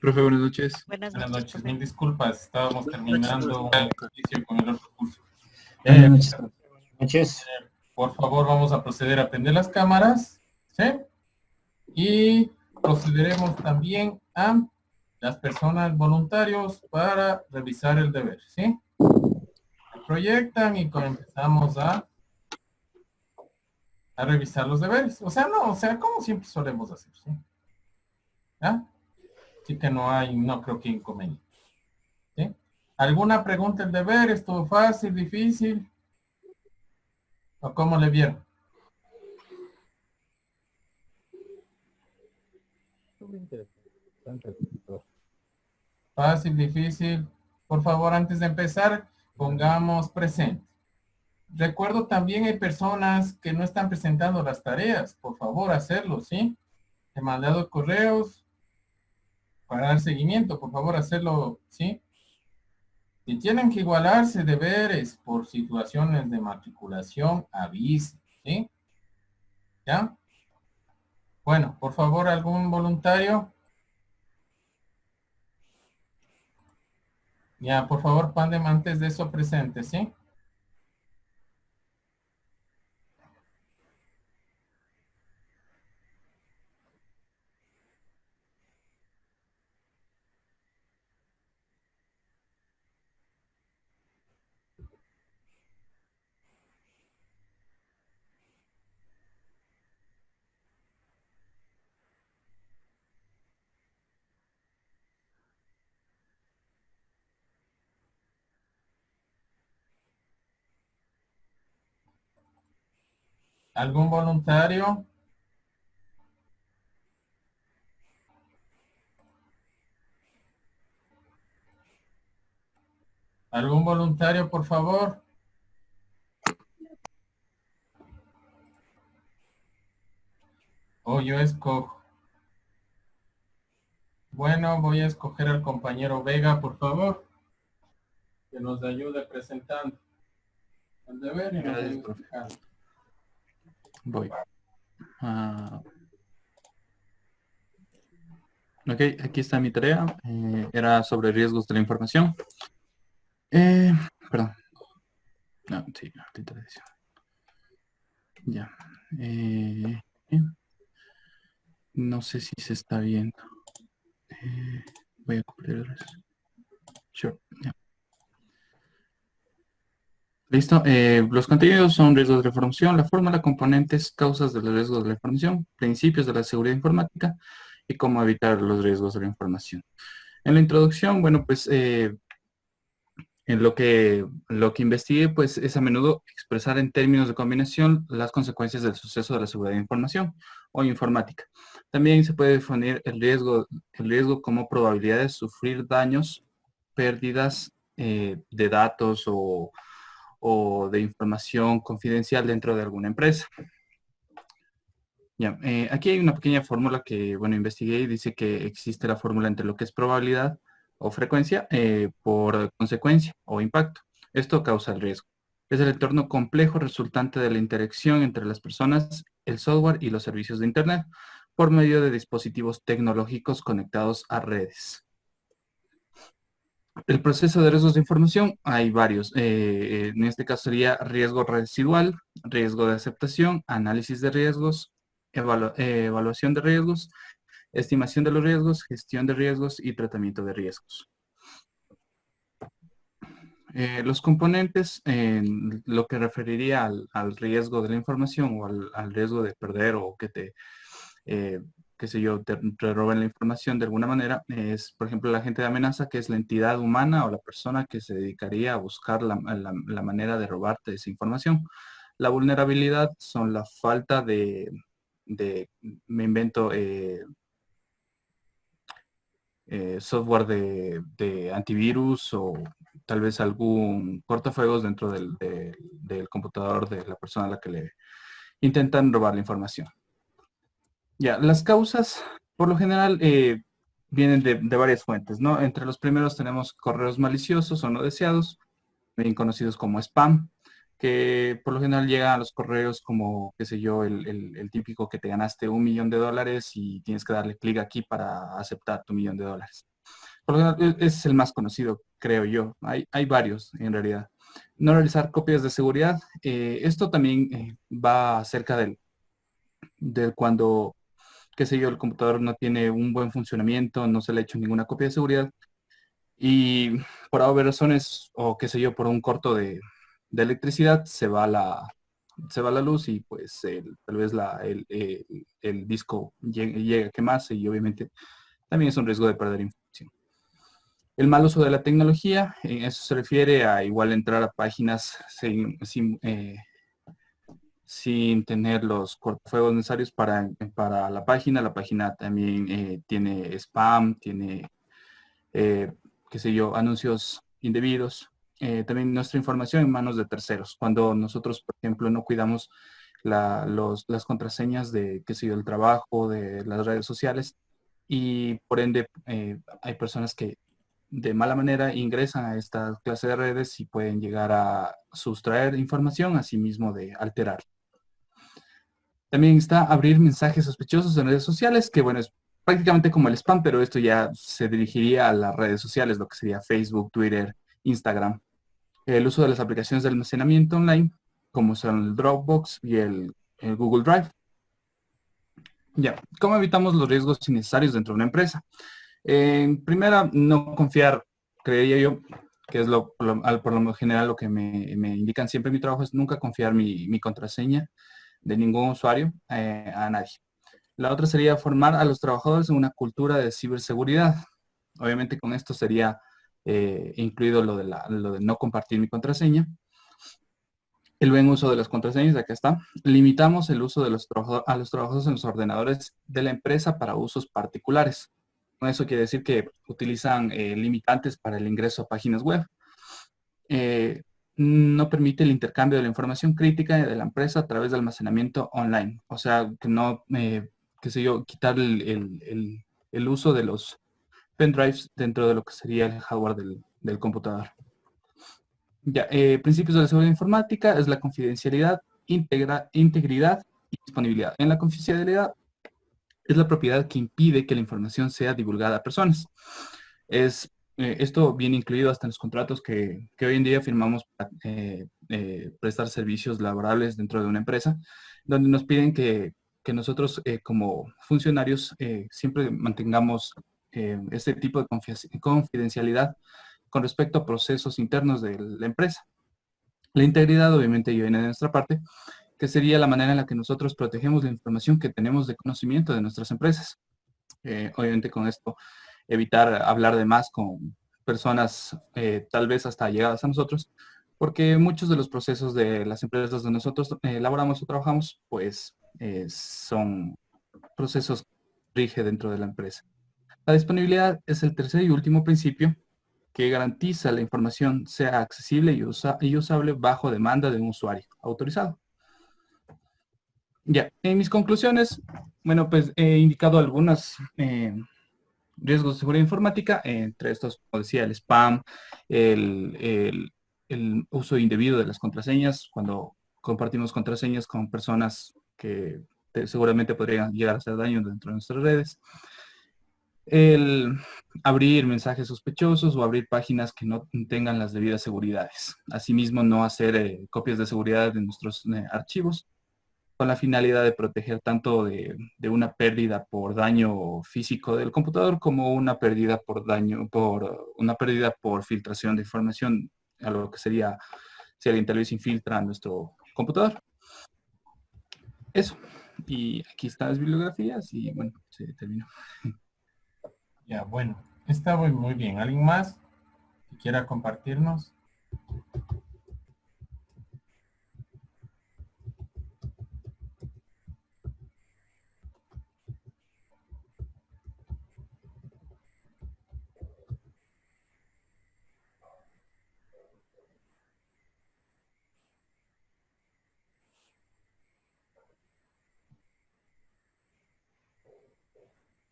Profe, buenas noches. Buenas Buenas noches, noches, profe. mil disculpas, estábamos terminando un ejercicio con el otro curso. Buenas noches. Buenas noches. Por favor, vamos a proceder a prender las cámaras, ¿sí? Y procederemos también a las personas voluntarios para revisar el deber, ¿sí? Proyectan y empezamos a revisar los deberes. O sea, como siempre solemos hacer, ¿sí? ¿Ya? Así que no creo que inconveniente. ¿Sí? ¿Alguna pregunta del deber? ¿Estuvo fácil, difícil? ¿O cómo le vieron? Fácil, difícil. Por favor, antes de empezar, pongamos presente. Recuerdo también hay personas que no están presentando las tareas. Por favor, hacerlo, ¿sí? He mandado correos para dar seguimiento. Por favor, hacerlo, ¿sí? Si tienen que igualarse deberes por situaciones de matriculación, avisen, ¿sí? ¿Ya? Bueno, por favor, ¿algún voluntario? Ya, por favor, manden antes de eso presente, ¿sí? ¿Algún voluntario? ¿Algún voluntario, por favor? O yo escojo. Bueno, voy a escoger al compañero Vega, por favor, que nos ayude presentando el deber y nos Gracias, ayude profe. explicando. Voy. Ok, aquí está mi tarea. Era sobre riesgos de la información. Perdón. No, sí, ahorita le decía. Ya. No sé si se está viendo. Voy a cubrir el resto. Sure. Ya. Listo. Los contenidos son riesgos de la información, la fórmula, componentes, causas de los riesgos de la información, principios de la seguridad informática y cómo evitar los riesgos de la información. En la introducción, bueno, pues en lo que investigué, pues es a menudo expresar en términos de combinación las consecuencias del suceso de la seguridad de información o informática. También se puede definir el riesgo como probabilidad de sufrir daños, pérdidas de datos o de información confidencial dentro de alguna empresa. Ya, aquí hay una pequeña fórmula que, bueno, investigué y dice que existe la fórmula entre lo que es probabilidad o frecuencia por consecuencia o impacto. Esto causa el riesgo. Es el entorno complejo resultante de la interacción entre las personas, el software y los servicios de Internet por medio de dispositivos tecnológicos conectados a redes. El proceso de riesgos de información, hay varios. En este caso sería riesgo residual, riesgo de aceptación, análisis de riesgos, evaluación de riesgos, estimación de los riesgos, gestión de riesgos y tratamiento de riesgos. Los componentes, lo que referiría al riesgo de la información o al riesgo de perder o que te, qué sé yo, te roben la información de alguna manera, es, por ejemplo, el agente de amenaza, que es la entidad humana o la persona que se dedicaría a buscar la manera de robarte esa información. La vulnerabilidad son la falta me invento, software de antivirus o tal vez algún cortafuegos dentro del computador de la persona a la que le intentan robar la información. Ya, las causas, por lo general, vienen de varias fuentes, ¿no? Entre los primeros tenemos correos maliciosos o no deseados, bien conocidos como spam, que por lo general llegan a los correos como, qué sé yo, el típico que te ganaste $1 millón y tienes que darle clic aquí para aceptar tu $1 millón. Por lo general, es el más conocido, creo yo. Hay varios, en realidad. No realizar copias de seguridad. Esto también va acerca del cuando, qué sé yo, el computador no tiene un buen funcionamiento, no se le ha hecho ninguna copia de seguridad y por haber razones o qué sé yo, por un corto de electricidad se va la luz y pues tal vez el disco llega a quemarse y obviamente también es un riesgo de perder información. El mal uso de la tecnología, en eso se refiere a igual entrar a páginas sin tener los cortafuegos necesarios para la página. La página también tiene spam, tiene, eh, qué sé yo, anuncios indebidos. También nuestra información en manos de terceros. Cuando nosotros, por ejemplo, no cuidamos las contraseñas de, qué sé yo, del trabajo, de las redes sociales, y por ende hay personas que de mala manera ingresan a esta clase de redes y pueden llegar a sustraer información, asimismo de alterar. También está abrir mensajes sospechosos en redes sociales, que bueno, es prácticamente como el spam, pero esto ya se dirigiría a las redes sociales, lo que sería Facebook, Twitter, Instagram. El uso de las aplicaciones de almacenamiento online, como son el Dropbox y el Google Drive. Ya, ¿cómo evitamos los riesgos innecesarios dentro de una empresa? En primera, no confiar, creería yo, que es por lo general lo que me indican siempre en mi trabajo, es nunca confiar mi contraseña de ningún usuario a nadie. La otra sería formar a los trabajadores en una cultura de ciberseguridad. Obviamente con esto sería incluido lo de no compartir mi contraseña. El buen uso de las contraseñas, acá está. Limitamos el uso de a los trabajadores en los ordenadores de la empresa para usos particulares. Con eso quiere decir que utilizan limitantes para el ingreso a páginas web. No permite el intercambio de la información crítica de la empresa a través de almacenamiento online. O sea, que no, qué sé yo, quitar el uso de los pendrives dentro de lo que sería el hardware del computador. Ya, principios de la seguridad informática es la confidencialidad, integridad y disponibilidad. En la confidencialidad es la propiedad que impide que la información sea divulgada a personas. Esto viene incluido hasta en los contratos que hoy en día firmamos para prestar servicios laborables dentro de una empresa, donde nos piden que nosotros como funcionarios siempre mantengamos este tipo de confidencialidad con respecto a procesos internos de la empresa. La integridad obviamente viene de nuestra parte, que sería la manera en la que nosotros protegemos la información que tenemos de conocimiento de nuestras empresas. Obviamente con esto evitar hablar de más con personas tal vez hasta llegadas a nosotros, porque muchos de los procesos de las empresas donde nosotros laboramos o trabajamos, pues son procesos que rige dentro de la empresa. La disponibilidad es el tercer y último principio que garantiza la información sea accesible y usable bajo demanda de un usuario autorizado. Ya, en mis conclusiones, bueno, pues he indicado algunos riesgos de seguridad informática, entre estos, como decía, el spam, el uso indebido de las contraseñas, cuando compartimos contraseñas con personas que seguramente podrían llegar a hacer daño dentro de nuestras redes, el abrir mensajes sospechosos o abrir páginas que no tengan las debidas seguridades. Asimismo, no hacer copias de seguridad de nuestros archivos con la finalidad de proteger tanto de una pérdida por daño físico del computador como una pérdida por filtración de información, a lo que sería si alguien tal vez infiltra nuestro computador. Eso. Y aquí están las bibliografías y bueno, se terminó. Ya, bueno, está muy bien. ¿Alguien más que quiera compartirnos?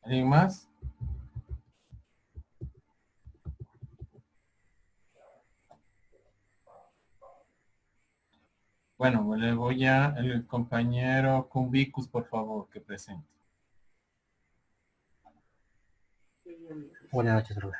¿Alguien más? Bueno, le voy a el compañero Cumbicus, por favor, que presente. Buenas noches, Rubén.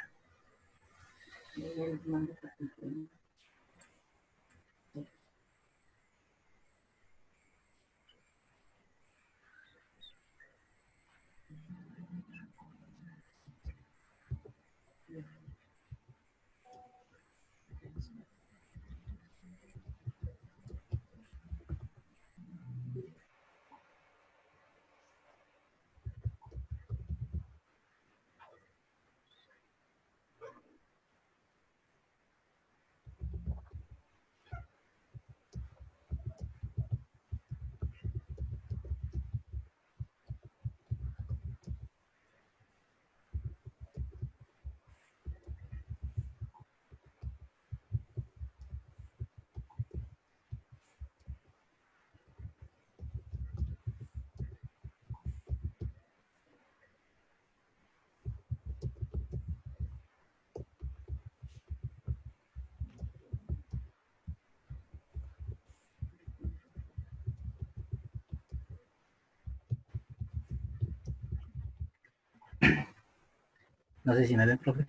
No sé si me ven, profe.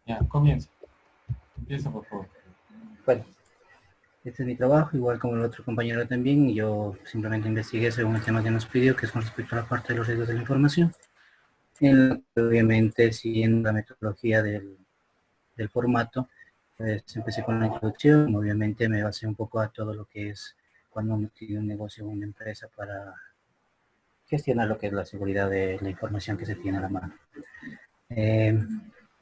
Ya, comienza. Empieza, por favor. Bueno, este es mi trabajo, igual como el otro compañero también, y yo simplemente investigué según el tema que nos pidió, que es con respecto a la parte de los riesgos de la información. En la que, obviamente, siguiendo la metodología del formato, pues empecé con la introducción. Obviamente me basé un poco a todo lo que es cuando uno tiene un negocio o una empresa para gestionar lo que es la seguridad de la información que se tiene a la mano.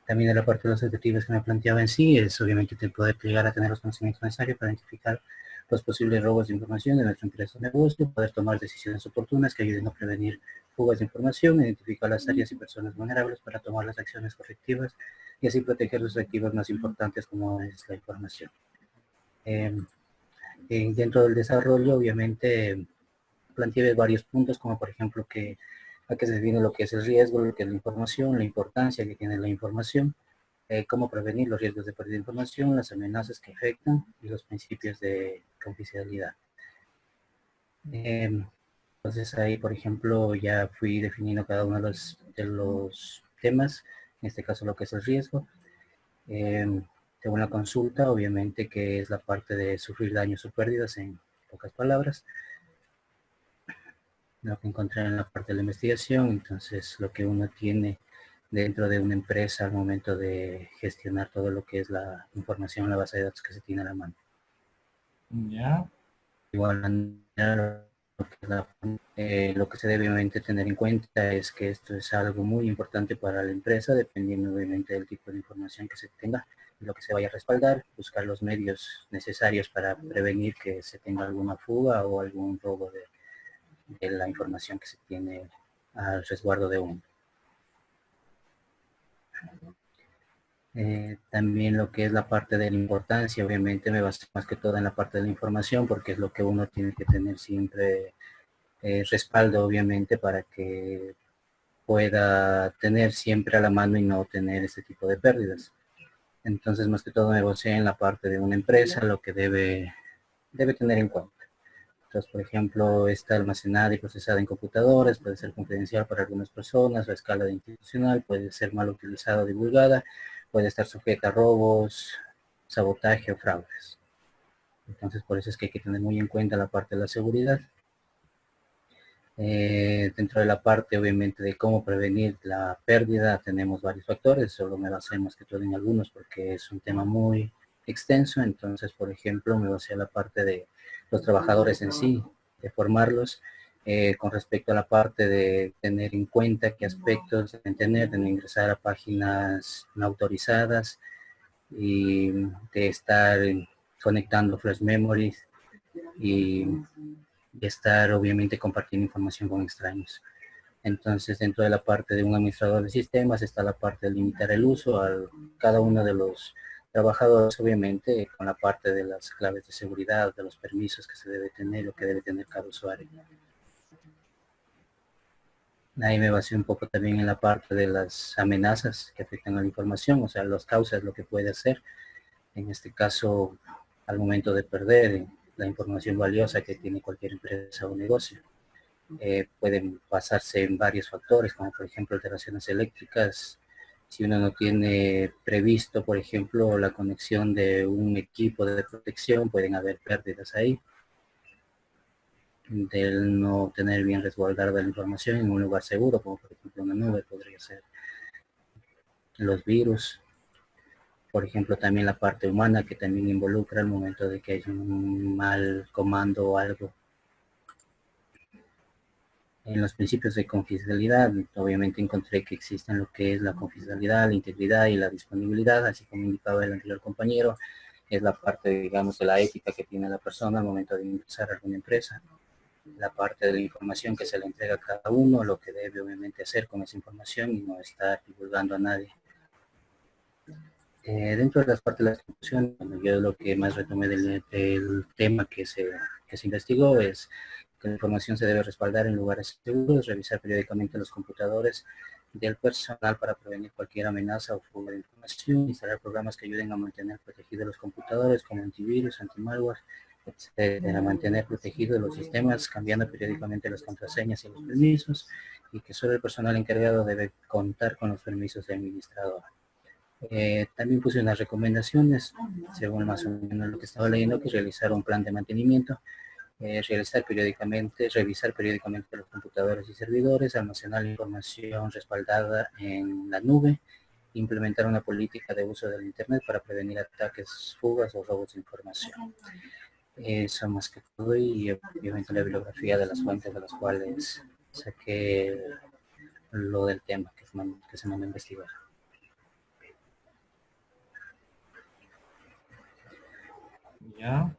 También de la parte de los objetivos que me planteaba en sí es obviamente poder llegar a tener los conocimientos necesarios para identificar los posibles robos de información de nuestra empresa o negocio, poder tomar decisiones oportunas que ayuden a prevenir fugas de información, identificar las áreas y personas vulnerables para tomar las acciones correctivas y así proteger los activos más importantes como es la información. Dentro del desarrollo, obviamente, planteé varios puntos, como por ejemplo que a qué se define lo que es el riesgo, lo que es la información, la importancia que tiene la información, cómo prevenir los riesgos de pérdida de información, las amenazas que afectan y los principios de confidencialidad. Entonces ahí, por ejemplo, ya fui definiendo cada uno de los temas, en este caso lo que es el riesgo. Tengo una consulta, obviamente, que es la parte de sufrir daños o pérdidas, en pocas palabras. Lo que encontré en la parte de la investigación, entonces lo que uno tiene dentro de una empresa al momento de gestionar todo lo que es la información, la base de datos que se tiene a la mano. Ya. Igual lo que se debe obviamente tener en cuenta es que esto es algo muy importante para la empresa, dependiendo obviamente del tipo de información que se tenga y lo que se vaya a respaldar, buscar los medios necesarios para prevenir que se tenga alguna fuga o algún robo de la información que se tiene al resguardo de uno. También lo que es la parte de la importancia, obviamente me baso más que todo en la parte de la información, porque es lo que uno tiene que tener siempre respaldo, obviamente, para que pueda tener siempre a la mano y no tener este tipo de pérdidas. Entonces, más que todo me basé en la parte de una empresa, lo que debe tener en cuenta. Entonces, por ejemplo, está almacenada y procesada en computadores, puede ser confidencial para algunas personas, la escala de institucional puede ser mal utilizada o divulgada, puede estar sujeta a robos, sabotaje o fraudes. Entonces, por eso es que hay que tener muy en cuenta la parte de la seguridad. Dentro de la parte, obviamente, de cómo prevenir la pérdida, tenemos varios factores, solo me basé más que todo en algunos porque es un tema muy extenso. Entonces, por ejemplo, me basé en la parte de los trabajadores en sí, de formarlos, con respecto a la parte de tener en cuenta qué aspectos deben tener, de ingresar a páginas no autorizadas y de estar conectando flash memories y estar obviamente compartiendo información con extraños. Entonces, dentro de la parte de un administrador de sistemas está la parte de limitar el uso a cada uno de los trabajadores, obviamente, con la parte de las claves de seguridad, de los permisos que se debe tener o que debe tener cada usuario. Ahí me basé un poco también en la parte de las amenazas que afectan a la información, o sea, las causas, lo que puede hacer. En este caso, al momento de perder la información valiosa que tiene cualquier empresa o negocio. Pueden basarse en varios factores, como por ejemplo alteraciones eléctricas, Si uno no tiene previsto, por ejemplo, la conexión de un equipo de protección, pueden haber pérdidas ahí, del no tener bien resguardada la información en un lugar seguro, como por ejemplo una nube podría ser. Los virus, por ejemplo, también la parte humana que también involucra al momento de que hay un mal comando o algo. En los principios de confidencialidad, obviamente encontré que existen lo que es la confidencialidad, la integridad y la disponibilidad, así como indicaba el anterior compañero, es la parte, digamos, de la ética que tiene la persona al momento de ingresar a alguna empresa, la parte de la información que se le entrega a cada uno, lo que debe obviamente hacer con esa información y no estar divulgando a nadie. Dentro de las partes de la institución, yo lo que más retomé del tema que se investigó es que la información se debe respaldar en lugares seguros, revisar periódicamente los computadores del personal para prevenir cualquier amenaza o fuga de información, instalar programas que ayuden a mantener protegidos los computadores como antivirus, antimalware, etcétera, mantener protegidos los sistemas, cambiando periódicamente las contraseñas y los permisos, y que solo el personal encargado debe contar con los permisos de administrador. También puse unas recomendaciones, según más o menos lo que estaba leyendo, que realizar un plan de mantenimiento, revisar periódicamente los computadores y servidores, almacenar la información respaldada en la nube, implementar una política de uso del Internet para prevenir ataques, fugas o robos de información. Eso más que todo, y obviamente la bibliografía de las fuentes de las cuales saqué lo del tema que se mandó a investigar. Ya.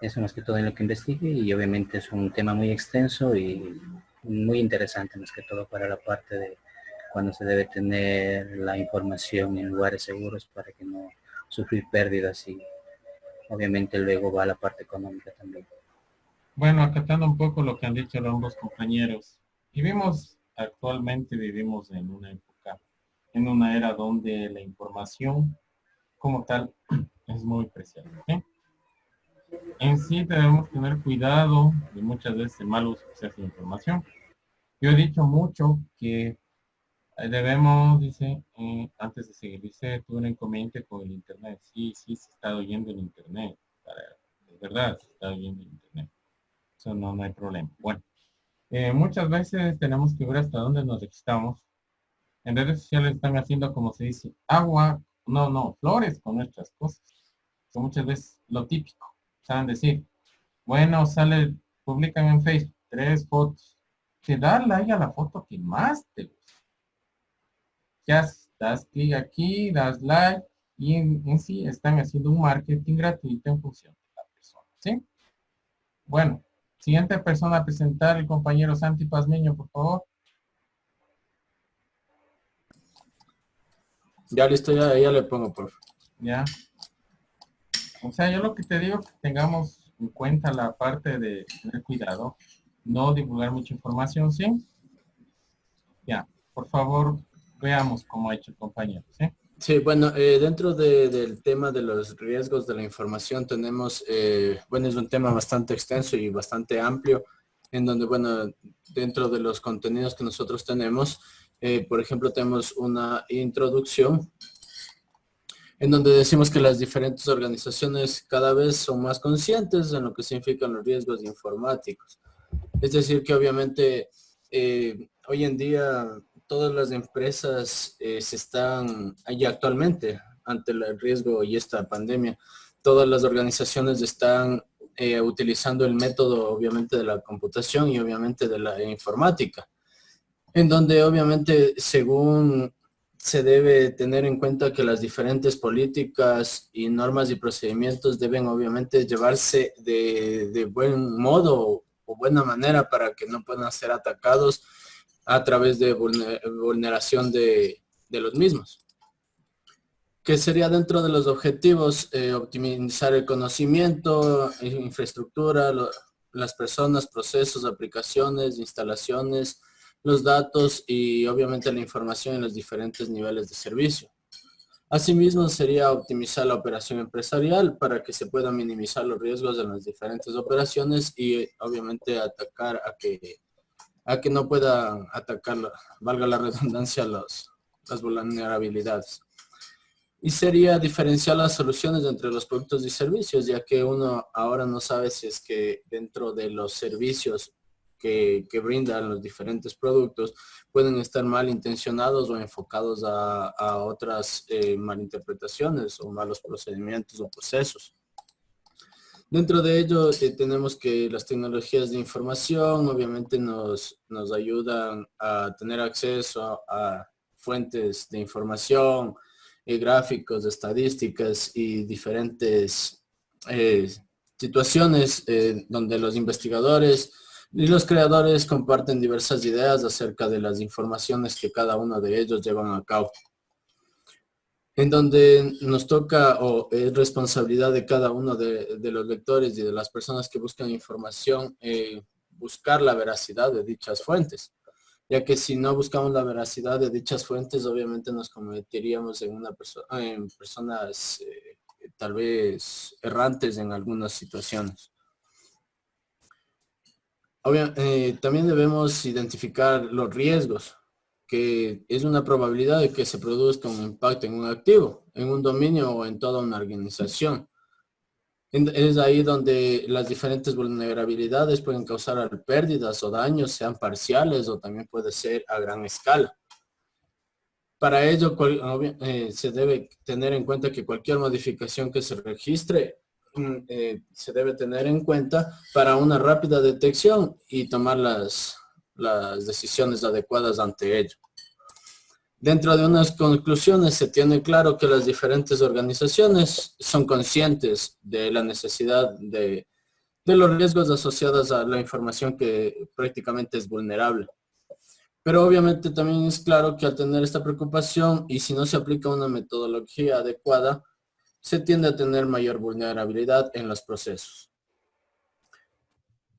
Eso más que todo en lo que investigué, y obviamente es un tema muy extenso y muy interesante, más que todo para la parte de cuando se debe tener la información en lugares seguros para que no sufrir pérdidas, y obviamente luego va la parte económica también. Bueno, acatando un poco lo que han dicho los ambos compañeros, actualmente vivimos en una época, en una era donde la información como tal es muy preciada, ¿sí? En sí debemos tener cuidado de muchas veces el mal uso que se hace de información. Yo he dicho mucho que debemos, dice, antes de seguir, dice, tuve un inconveniente con el internet. Sí, se está oyendo el internet. Es verdad, se está oyendo el internet. Eso no hay problema. Bueno, muchas veces tenemos que ver hasta dónde nos registramos. En redes sociales están haciendo, como se dice, flores con nuestras cosas. Son muchas veces lo típico. Saben decir, bueno, publican en Facebook 3 fotos. Te da like a la foto que más te gusta. Ya das clic aquí, das like, y en sí están haciendo un marketing gratuito en función de la persona, ¿sí? Bueno, siguiente persona a presentar, el compañero Santi Pazmiño, por favor. Ya listo, ya le pongo, por favor. Ya. O sea, yo lo que te digo, que tengamos en cuenta la parte de tener cuidado, no divulgar mucha información, ¿sí? Ya, por favor, veamos cómo ha hecho el compañero, ¿sí? Sí, bueno, dentro del tema de los riesgos de la información tenemos, bueno, es un tema bastante extenso y bastante amplio, en donde, bueno, dentro de los contenidos que nosotros tenemos, por ejemplo, tenemos una introducción en donde decimos que las diferentes organizaciones cada vez son más conscientes en lo que significan los riesgos informáticos. Es decir, que obviamente hoy en día todas las empresas se están, y actualmente, ante el riesgo y esta pandemia, todas las organizaciones están utilizando el método, obviamente, de la computación y obviamente de la informática, en donde obviamente según se debe tener en cuenta que las diferentes políticas y normas y procedimientos deben obviamente llevarse de buen modo o buena manera para que no puedan ser atacados a través de vulneración de los mismos. Que sería dentro de los objetivos optimizar el conocimiento, infraestructura, las personas, procesos, aplicaciones, instalaciones, los datos y obviamente la información en los diferentes niveles de servicio. Asimismo, sería optimizar la operación empresarial para que se puedan minimizar los riesgos en las diferentes operaciones y obviamente atacar a que a que no puedan atacar, valga la redundancia, las vulnerabilidades. Y sería diferenciar las soluciones entre los productos y servicios, ya que uno ahora no sabe si es que dentro de los servicios que brindan los diferentes productos pueden estar malintencionados o enfocados a otras malinterpretaciones o malos procedimientos o procesos. Dentro de ello tenemos que las tecnologías de información obviamente nos ayudan a tener acceso a fuentes de información, gráficos, estadísticas y diferentes situaciones donde los investigadores y los creadores comparten diversas ideas acerca de las informaciones que cada uno de ellos llevan a cabo. En donde nos toca o es responsabilidad de cada uno de los lectores y de las personas que buscan información buscar la veracidad de dichas fuentes, ya que si no buscamos la veracidad de dichas fuentes obviamente nos convertiríamos en personas tal vez errantes en algunas situaciones. También debemos identificar los riesgos, que es una probabilidad de que se produzca un impacto en un activo, en un dominio o en toda una organización. Es ahí donde las diferentes vulnerabilidades pueden causar pérdidas o daños, sean parciales o también puede ser a gran escala. Para ello, se debe tener en cuenta que cualquier modificación que se registre se debe tener en cuenta para una rápida detección y tomar las decisiones adecuadas ante ello. Dentro de unas conclusiones se tiene claro que las diferentes organizaciones son conscientes de la necesidad de los riesgos asociados a la información que prácticamente es vulnerable. Pero obviamente también es claro que al tener esta preocupación y si no se aplica una metodología adecuada, se tiende a tener mayor vulnerabilidad en los procesos.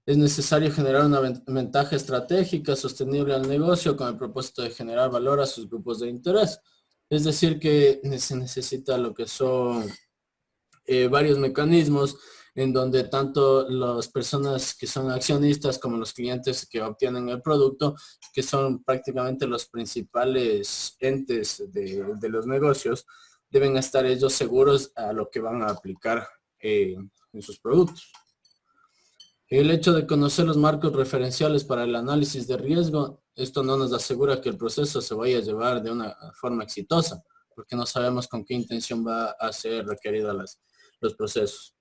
Es necesario generar una ventaja estratégica sostenible al negocio con el propósito de generar valor a sus grupos de interés. Es decir, que se necesita lo que son varios mecanismos en donde tanto las personas que son accionistas como los clientes que obtienen el producto, que son prácticamente los principales entes de los negocios, deben estar ellos seguros a lo que van a aplicar en sus productos. El hecho de conocer los marcos referenciales para el análisis de riesgo, esto no nos asegura que el proceso se vaya a llevar de una forma exitosa, porque no sabemos con qué intención va a ser requerida los procesos.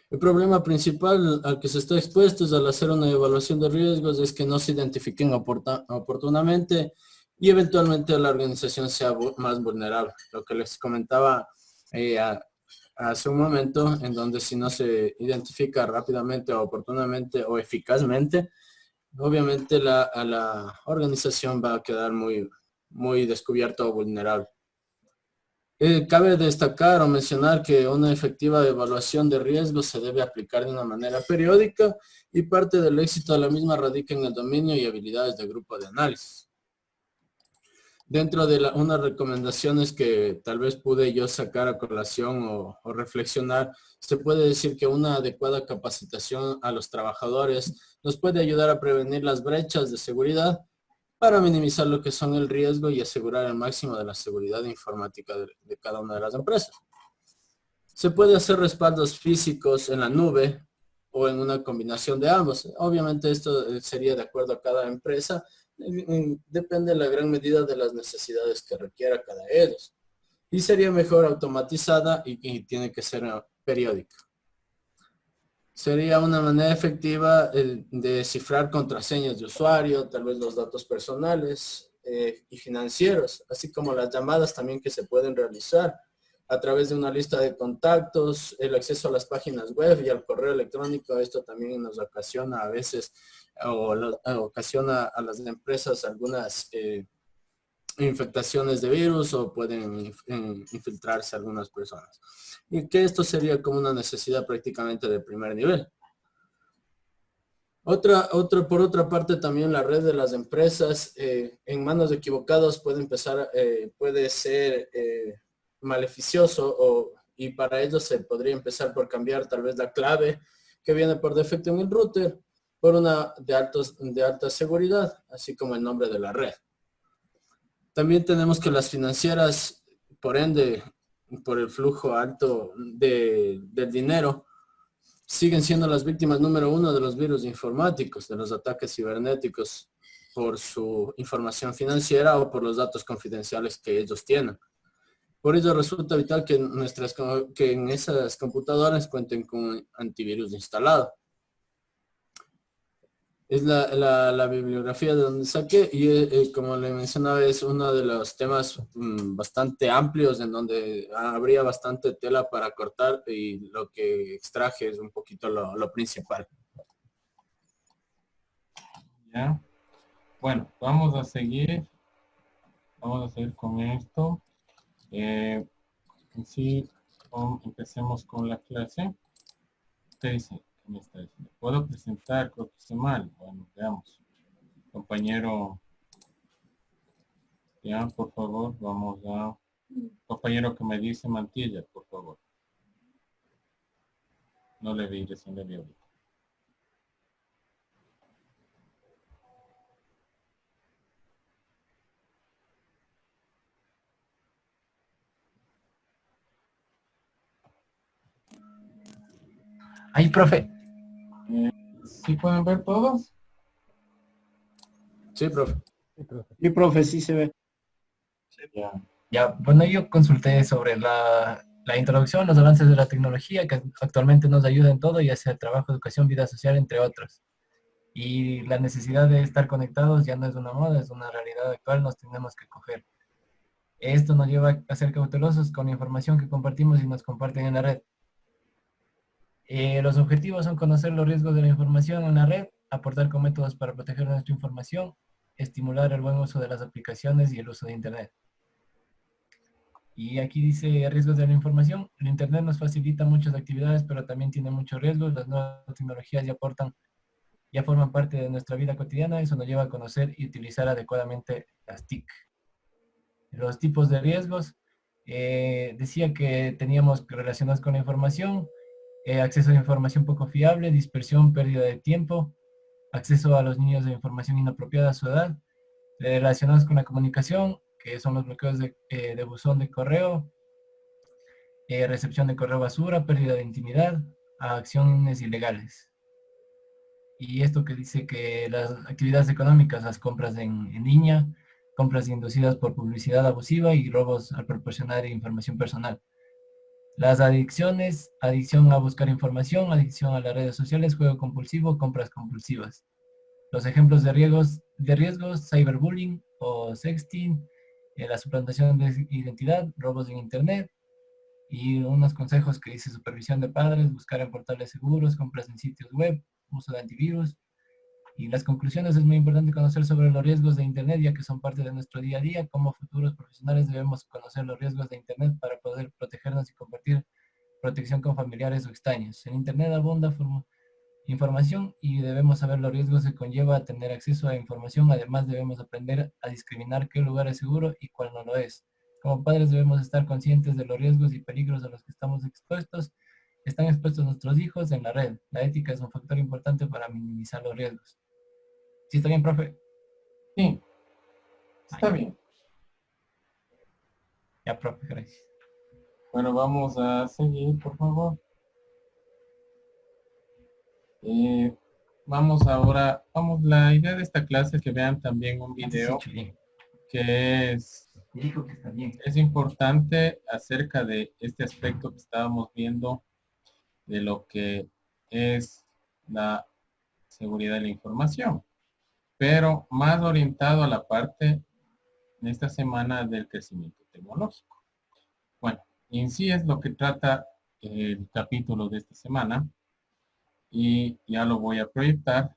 El problema principal al que se está expuesto es al hacer una evaluación de riesgos es que no se identifiquen oportunamente y eventualmente la organización sea más vulnerable. Lo que les comentaba hace un momento, en donde si no se identifica rápidamente o oportunamente o eficazmente, obviamente la organización va a quedar muy descubierta o vulnerable. Cabe destacar o mencionar que una efectiva evaluación de riesgos se debe aplicar de una manera periódica y parte del éxito de la misma radica en el dominio y habilidades del grupo de análisis. Dentro de unas recomendaciones que tal vez pude yo sacar a colación o reflexionar, se puede decir que una adecuada capacitación a los trabajadores nos puede ayudar a prevenir las brechas de seguridad para minimizar lo que son el riesgo y asegurar el máximo de la seguridad informática de cada una de las empresas. Se puede hacer respaldos físicos en la nube o en una combinación de ambos. Obviamente esto sería de acuerdo a cada empresa. Depende en la gran medida de las necesidades que requiera cada de ellos. Y sería mejor automatizada y tiene que ser periódica. Sería una manera efectiva de descifrar contraseñas de usuario, tal vez los datos personales y financieros, así como las llamadas también que se pueden realizar a través de una lista de contactos, el acceso a las páginas web y al correo electrónico. Esto también nos ocasiona a veces ocasiona a las empresas algunas infectaciones de virus o pueden infiltrarse algunas personas. Y que esto sería como una necesidad prácticamente de primer nivel. Por otra parte, también la red de las empresas en manos equivocadas puede ser maleficioso y para ello se podría empezar por cambiar tal vez la clave que viene por defecto en el router por una de alta seguridad, así como el nombre de la red. También tenemos que las financieras, por ende, por el flujo alto del dinero, siguen siendo las víctimas número uno de los virus informáticos, de los ataques cibernéticos, por su información financiera o por los datos confidenciales que ellos tienen. Por ello resulta vital que en esas computadoras cuenten con antivirus instalado. Es la bibliografía de donde saqué y como le mencionaba es uno de los temas bastante amplios en donde habría bastante tela para cortar y lo que extraje es un poquito lo principal. Ya. Bueno, vamos a seguir con esto. Sí, empecemos con la clase. ¿Qué dice? ¿Qué me está diciendo? ¿Puedo presentar? Creo que hice mal. Bueno, veamos. Compañero, ya, por favor, vamos a... Compañero que me dice Mantilla, por favor. No le vi, recién le vi ahorita. Ahí, profe. ¿Sí pueden ver todos? Sí, profe. Sí, profe, sí se ve. Ya. Ya, bueno, yo consulté sobre la introducción, los avances de la tecnología que actualmente nos ayuda en todo, ya sea trabajo, educación, vida social, entre otros. Y la necesidad de estar conectados ya no es una moda, es una realidad actual, nos tenemos que coger. Esto nos lleva a ser cautelosos con la información que compartimos y nos comparten en la red. Los objetivos son conocer los riesgos de la información en la red, aportar con métodos para proteger nuestra información, estimular el buen uso de las aplicaciones y el uso de Internet. Y aquí dice riesgos de la información. El Internet nos facilita muchas actividades, pero también tiene muchos riesgos. Las nuevas tecnologías ya forman parte de nuestra vida cotidiana. Eso nos lleva a conocer y utilizar adecuadamente las TIC. Los tipos de riesgos. Decía que teníamos relacionados con la información, acceso a información poco fiable, dispersión, pérdida de tiempo, acceso a los niños de información inapropiada a su edad, relacionados con la comunicación, que son los bloqueos de buzón de correo, recepción de correo basura, pérdida de intimidad, acciones ilegales. Y esto que dice que las actividades económicas, las compras en línea, compras inducidas por publicidad abusiva y robos al proporcionar información personal. Las adicciones, adicción a buscar información, adicción a las redes sociales, juego compulsivo, compras compulsivas. Los ejemplos de riesgos, cyberbullying o sexting, la suplantación de identidad, robos en internet, y unos consejos que dice supervisión de padres, buscar en portales seguros, compras en sitios web, uso de antivirus. Y las conclusiones: es muy importante conocer sobre los riesgos de internet, ya que son parte de nuestro día a día. Como futuros profesionales debemos conocer los riesgos de internet para poder protegernos y compartir protección con familiares o extraños. En internet abunda información y debemos saber los riesgos que conlleva tener acceso a información. Además debemos aprender a discriminar qué lugar es seguro y cuál no lo es. Como padres debemos estar conscientes de los riesgos y peligros a los que estamos expuestos. Están expuestos nuestros hijos en la red. La ética es un factor importante para minimizar los riesgos. ¿Sí está bien, profe? Sí. Está bien. Ya, profe, gracias. Bueno, vamos a seguir, por favor. La idea de esta clase es que vean también un video que es importante acerca de este aspecto que estábamos viendo de lo que es la seguridad de la información, pero más orientado a la parte en esta semana del crecimiento tecnológico. Bueno, y en sí es lo que trata el capítulo de esta semana y ya lo voy a proyectar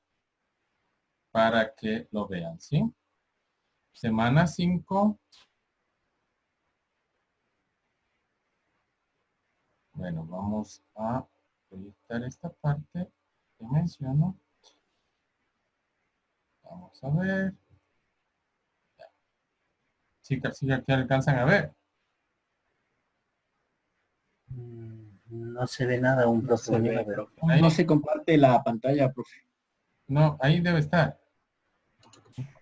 para que lo vean, ¿sí? Semana 5. Bueno, vamos a proyectar esta parte que menciono. Vamos a ver. Chicas, ¿qué alcanzan a ver? No se ve nada, un profe. No se comparte la pantalla, profe. No, ahí debe estar.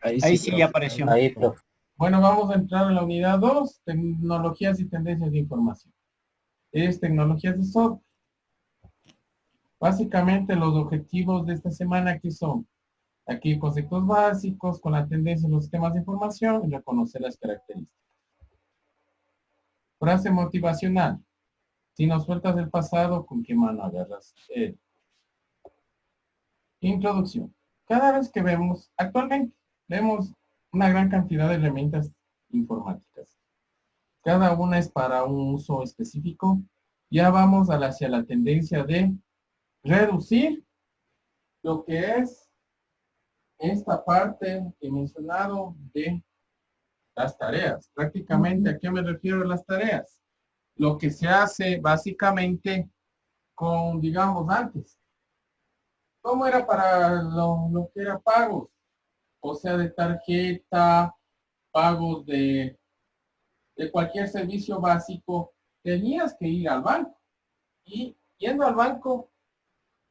Ahí sí profe. ya apareció. Ahí, profe. Bueno, vamos a entrar en la unidad 2, tecnologías y tendencias de información. Es tecnologías de software. Básicamente los objetivos de esta semana que son aquí conceptos básicos con la tendencia en los sistemas de información y reconocer las características. Frase motivacional. Si nos sueltas del pasado, ¿con qué mano agarras? Introducción. Cada vez que actualmente vemos una gran cantidad de herramientas informáticas. Cada una es para un uso específico. Ya vamos hacia la tendencia de reducir lo que es esta parte que he mencionado de las tareas. Prácticamente, ¿a qué me refiero a las tareas? Lo que se hace básicamente con, digamos, antes. ¿Cómo era para lo que era pagos? O sea, de tarjeta, pagos de cualquier servicio básico, tenías que ir al banco. Y yendo al banco,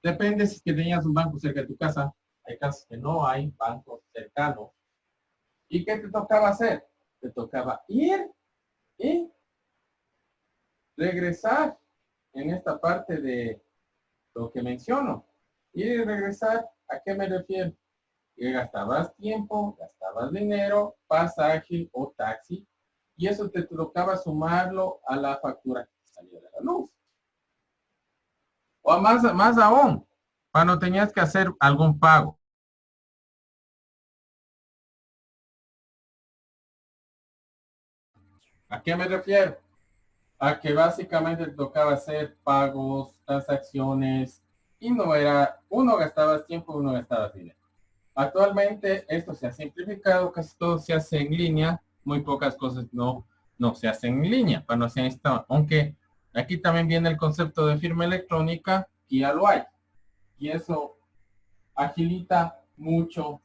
depende si que tenías un banco cerca de tu casa. Hay casos que no hay bancos cercanos. ¿Y qué te tocaba hacer? Te tocaba ir y regresar en esta parte de lo que menciono. Ir y regresar, ¿a qué me refiero? Que gastabas tiempo, gastabas dinero, pasaje o taxi, y eso te tocaba sumarlo a la factura que te salía de la luz. O más aún, cuando tenías que hacer algún pago. ¿A qué me refiero? A que básicamente te tocaba hacer pagos, transacciones, y no era, uno gastabas tiempo, uno gastabas dinero. Actualmente esto se ha simplificado, casi todo se hace en línea, muy pocas cosas no se hacen en línea, cuando se instala, aunque aquí también viene el concepto de firma electrónica, y ya lo hay, y eso agilita mucho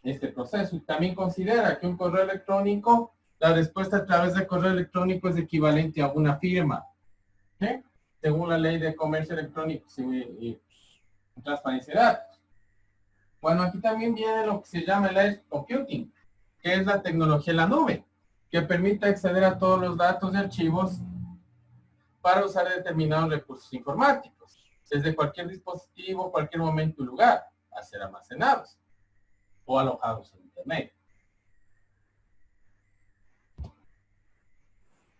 este proceso. Y también considera que un correo electrónico, la respuesta a través del correo electrónico es equivalente a una firma, ¿sí? Según la ley de comercio electrónico y transparencia de datos. Bueno, aquí también viene lo que se llama el edge computing, que es la tecnología en la nube, que permite acceder a todos los datos y archivos para usar determinados recursos informáticos, desde cualquier dispositivo, cualquier momento y lugar, a ser almacenados o alojados en Internet.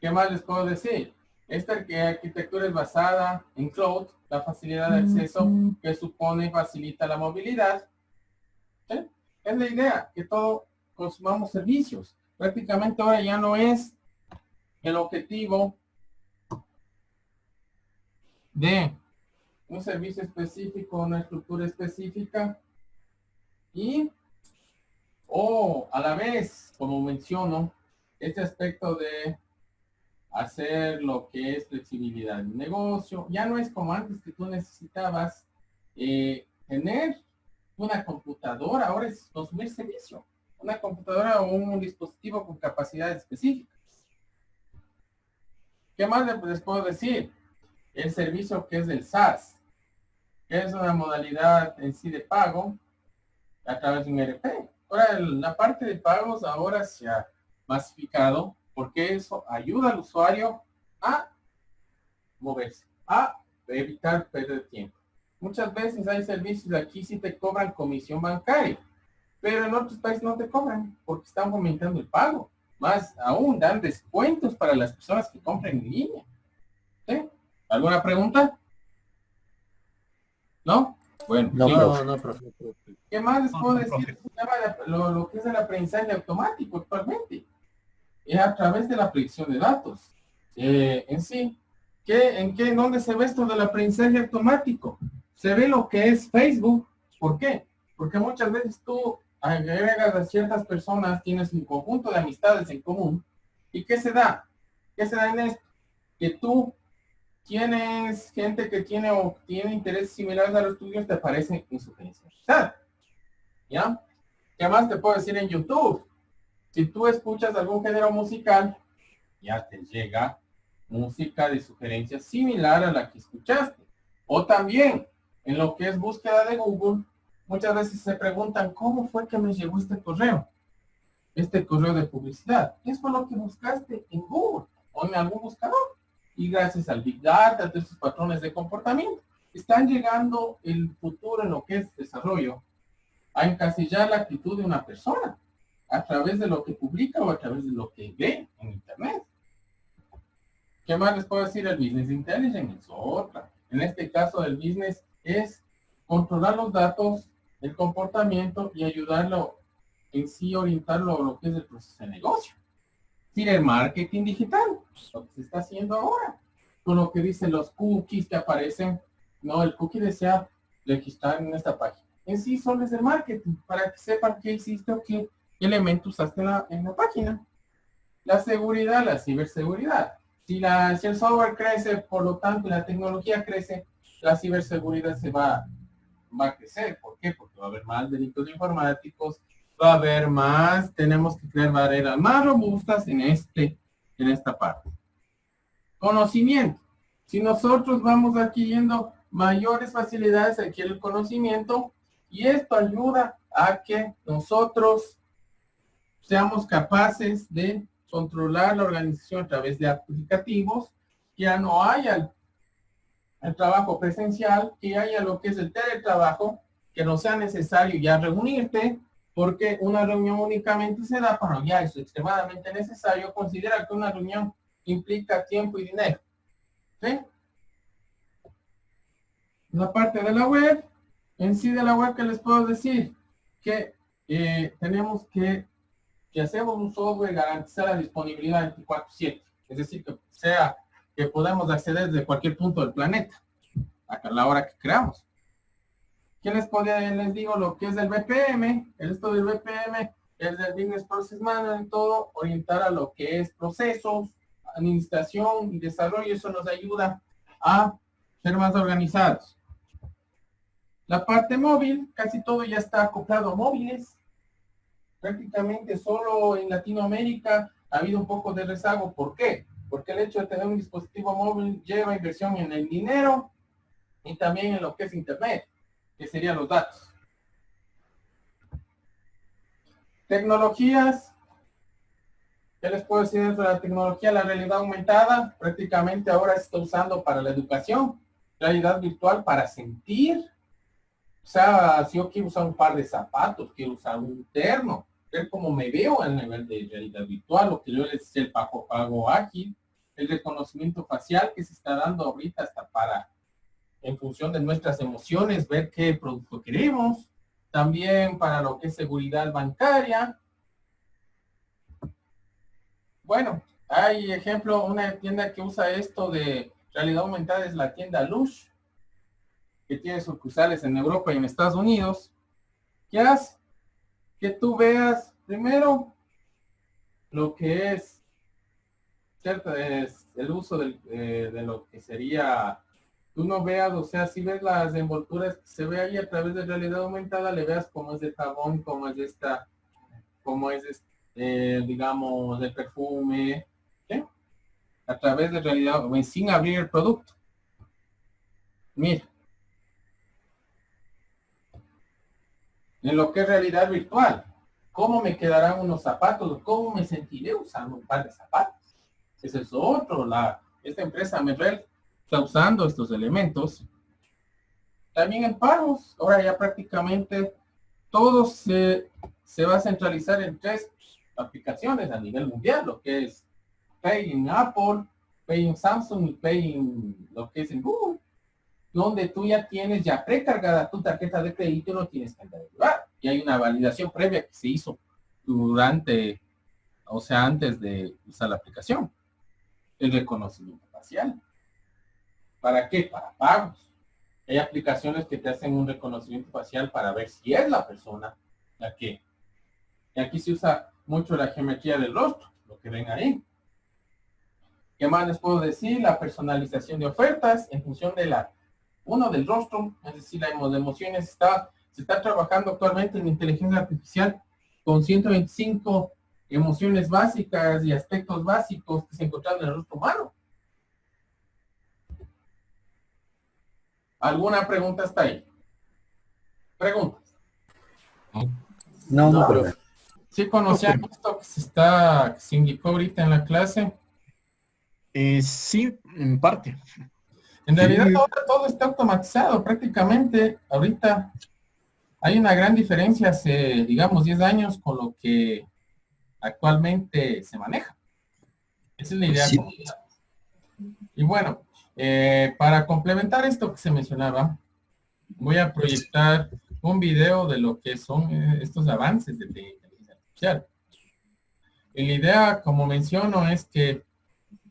¿Qué más les puedo decir? Esta arquitectura es basada en cloud, la facilidad de acceso que supone y facilita la movilidad. ¿Sí? Es la idea, que todo consumamos servicios. Prácticamente ahora ya no es el objetivo de un servicio específico, una estructura específica o a la vez, como menciono, este aspecto de hacer lo que es flexibilidad de negocio. Ya no es como antes que tú necesitabas tener una computadora, ahora es consumir servicio. Una computadora o un dispositivo con capacidades específicas. ¿Qué más les puedo decir? El servicio que es el SaaS, que es una modalidad en sí de pago a través de un ERP. Ahora, la parte de pagos ahora se ha masificado porque eso ayuda al usuario a moverse, a evitar perder tiempo. Muchas veces hay servicios aquí sí te cobran comisión bancaria, pero en otros países no te cobran porque están fomentando el pago. Más aún, dan descuentos para las personas que compran en línea. ¿Sí? ¿Alguna pregunta? ¿No? Bueno, No, sí. profe. No, profe. ¿Qué más les puedo decir? Lo que es el aprendizaje automático actualmente. Es a través de la predicción de datos. En sí, ¿dónde se ve esto del aprendizaje automático? Se ve lo que es Facebook. ¿Por qué? Porque muchas veces tú agregas a ciertas personas, tienes un conjunto de amistades en común. ¿Y qué se da? ¿Qué se da en esto? Que tú tienes gente que tiene intereses similares a los tuyos, te aparecen en sugerencias. ¿Ya? ¿Qué más te puedo decir en YouTube? Si tú escuchas algún género musical, ya te llega música de sugerencias similar a la que escuchaste. O también, en lo que es búsqueda de Google, muchas veces se preguntan, ¿cómo fue que me llegó este correo? Este correo de publicidad. ¿Qué fue lo que buscaste en Google o en algún buscador? Y gracias al Big Data, de estos patrones de comportamiento, están llegando el futuro en lo que es desarrollo a encasillar la actitud de una persona a través de lo que publica o a través de lo que ve en Internet. ¿Qué más les puedo decir? El Business Intelligence es otra. En este caso, el business es controlar los datos, el comportamiento y ayudarlo en sí, orientarlo a lo que es el proceso de negocio. Es decir, el marketing digital, lo que se está haciendo ahora, con lo que dicen los cookies que aparecen. No, el cookie desea registrar en esta página. En sí son desde el marketing, para que sepan qué existe o qué elemento usaste en la página. La seguridad, la ciberseguridad. Si el software crece, por lo tanto la tecnología crece, la ciberseguridad va a crecer. ¿Por qué? Porque va a haber más delitos informáticos, va a haber más, tenemos que crear barreras más robustas en esta parte. Conocimiento. Si nosotros vamos adquiriendo mayores facilidades de adquirir el conocimiento, y esto ayuda a que nosotros seamos capaces de controlar la organización a través de aplicativos, que ya no haya el trabajo presencial, que haya lo que es el teletrabajo, que no sea necesario ya reunirte, porque una reunión únicamente se da cuando ya es extremadamente necesario. Considera que una reunión implica tiempo y dinero. ¿Sí? La parte de la web, en sí de la web, que les puedo decir que tenemos que hacemos un software garantizar la disponibilidad 24/7, es decir, que podamos acceder desde cualquier punto del planeta a la hora que creamos. ¿Qué les digo? Lo que es el BPM, esto del BPM es del Business Process Management, todo orientar a lo que es procesos, administración y desarrollo. Eso nos ayuda a ser más organizados. La parte móvil, casi todo ya está acoplado a móviles. Prácticamente solo en Latinoamérica ha habido un poco de rezago. ¿Por qué? Porque el hecho de tener un dispositivo móvil lleva inversión en el dinero y también en lo que es Internet, que serían los datos. Tecnologías. ¿Qué les puedo decir de la tecnología? La realidad aumentada prácticamente ahora se está usando para la educación. Realidad virtual para sentir. O sea, si yo quiero usar un par de zapatos, quiero usar un terno, ver cómo me veo a nivel de realidad virtual, lo que yo les decía, el pago ágil, el reconocimiento facial que se está dando ahorita hasta para, en función de nuestras emociones, ver qué producto queremos, también para lo que es seguridad bancaria. Bueno, hay ejemplo, una tienda que usa esto de realidad aumentada es la tienda Lush, que tiene sucursales en Europa y en Estados Unidos. ¿Qué hace? Que tú veas primero lo que es, ¿cierto? Es el uso de lo que sería, tú no veas, o sea, si ves las envolturas que se ve ahí a través de realidad aumentada, le veas cómo es de jabón, cómo es digamos, de perfume, ¿sí? A través de realidad, sin abrir el producto. Mira. En lo que es realidad virtual, ¿cómo me quedarán unos zapatos? ¿Cómo me sentiré usando un par de zapatos? Ese es otro. Esta empresa Merrell está usando estos elementos. También en pagos, ahora ya prácticamente todo se va a centralizar en 3 aplicaciones a nivel mundial, lo que es Pay en Apple, Pay en Samsung y Pay en lo que es en Google, donde tú ya tienes ya precargada tu tarjeta de crédito, no tienes que andar a llevar. Y hay una validación previa que se hizo durante, o sea, antes de usar la aplicación. El reconocimiento facial. ¿Para qué? Para pagos. Hay aplicaciones que te hacen un reconocimiento facial para ver si es la persona la que. Y aquí se usa mucho la geometría del rostro, lo que ven ahí. ¿Qué más les puedo decir? La personalización de ofertas en función de del rostro, es decir, las emociones. Se está trabajando actualmente en inteligencia artificial con 125 emociones básicas y aspectos básicos que se encontraron en el rostro humano. ¿Alguna pregunta hasta ahí? Preguntas. No, no, pero ¿Sí conocían esto que se indicó ahorita en la clase? Sí, en parte. En realidad ahora todo está automatizado prácticamente. Ahorita hay una gran diferencia hace, digamos, 10 años con lo que actualmente se maneja. Esa es la idea. Sí. Y bueno, para complementar esto que se mencionaba, voy a proyectar un video de lo que son estos avances de inteligencia artificial. Y la idea, como menciono, es que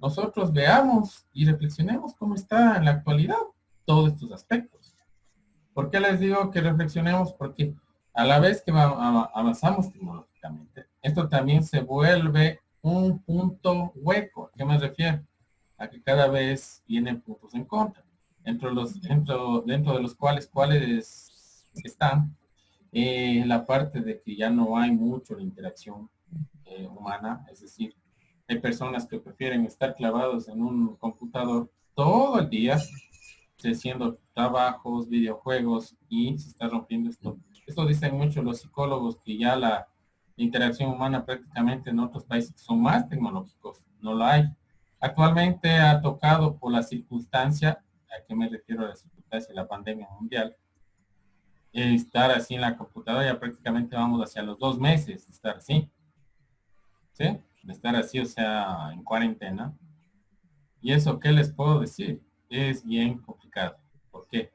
nosotros veamos y reflexionemos cómo está en la actualidad todos estos aspectos. ¿Por qué les digo que reflexionemos? Porque a la vez que avanzamos tecnológicamente, esto también se vuelve un punto hueco. ¿A qué me refiero? A que cada vez vienen puntos en contra. Dentro de los cuales están la parte de que ya no hay mucho la interacción humana, es decir, hay personas que prefieren estar clavados en un computador todo el día, haciendo trabajos, videojuegos, y se está rompiendo esto. Esto dicen mucho los psicólogos, que ya la interacción humana prácticamente en otros países que son más tecnológicos no la hay. Actualmente ha tocado por la circunstancia, ¿a qué me refiero a la circunstancia de la pandemia mundial? Estar así en la computadora, ya prácticamente vamos hacia los 2 meses de estar así, ¿sí? De estar así, o sea, en cuarentena. Y eso, ¿qué les puedo decir? Es bien complicado. ¿Por qué?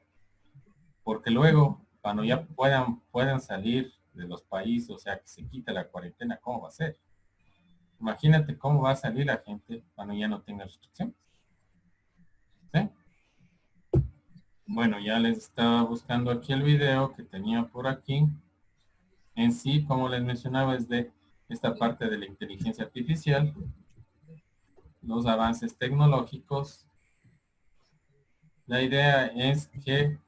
Porque luego, cuando ya puedan salir de los países, o sea, que se quita la cuarentena, ¿cómo va a ser? Imagínate cómo va a salir la gente cuando ya no tenga restricciones. ¿Sí? Bueno, ya les estaba buscando aquí el video que tenía por aquí. En sí, como les mencionaba, es de esta parte de la inteligencia artificial, los avances tecnológicos. La idea es que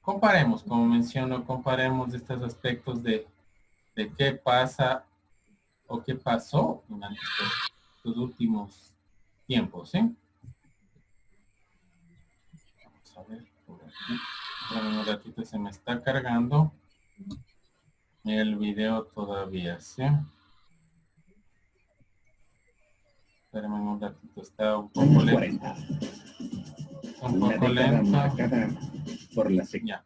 comparemos, como menciono, comparemos estos aspectos de qué pasa o qué pasó durante estos últimos tiempos, ¿sí? Vamos a ver por aquí. Espérame un ratito, se me está cargando el video todavía, ¿sí? Espérame un ratito, está un poco lento. Un poco lento. Por la sequía.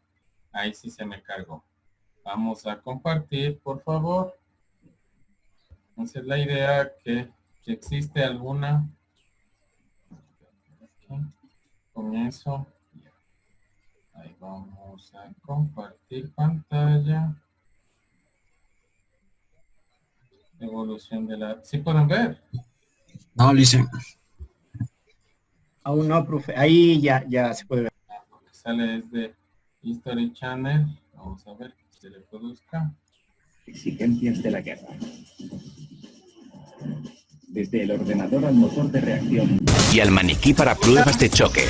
Ya, ahí sí se me cargó. Vamos a compartir, por favor. Entonces la idea que existe alguna con eso. Ahí vamos a compartir pantalla. Evolución de la... ¿Sí pueden ver? No, Listen. Aún no, profe. Ahí ya se puede ver. Lo que sale desde History Channel. Vamos a ver que se le produzca. Exigencias de la guerra. Desde el ordenador al motor de reacción. Y al maniquí para pruebas de choque.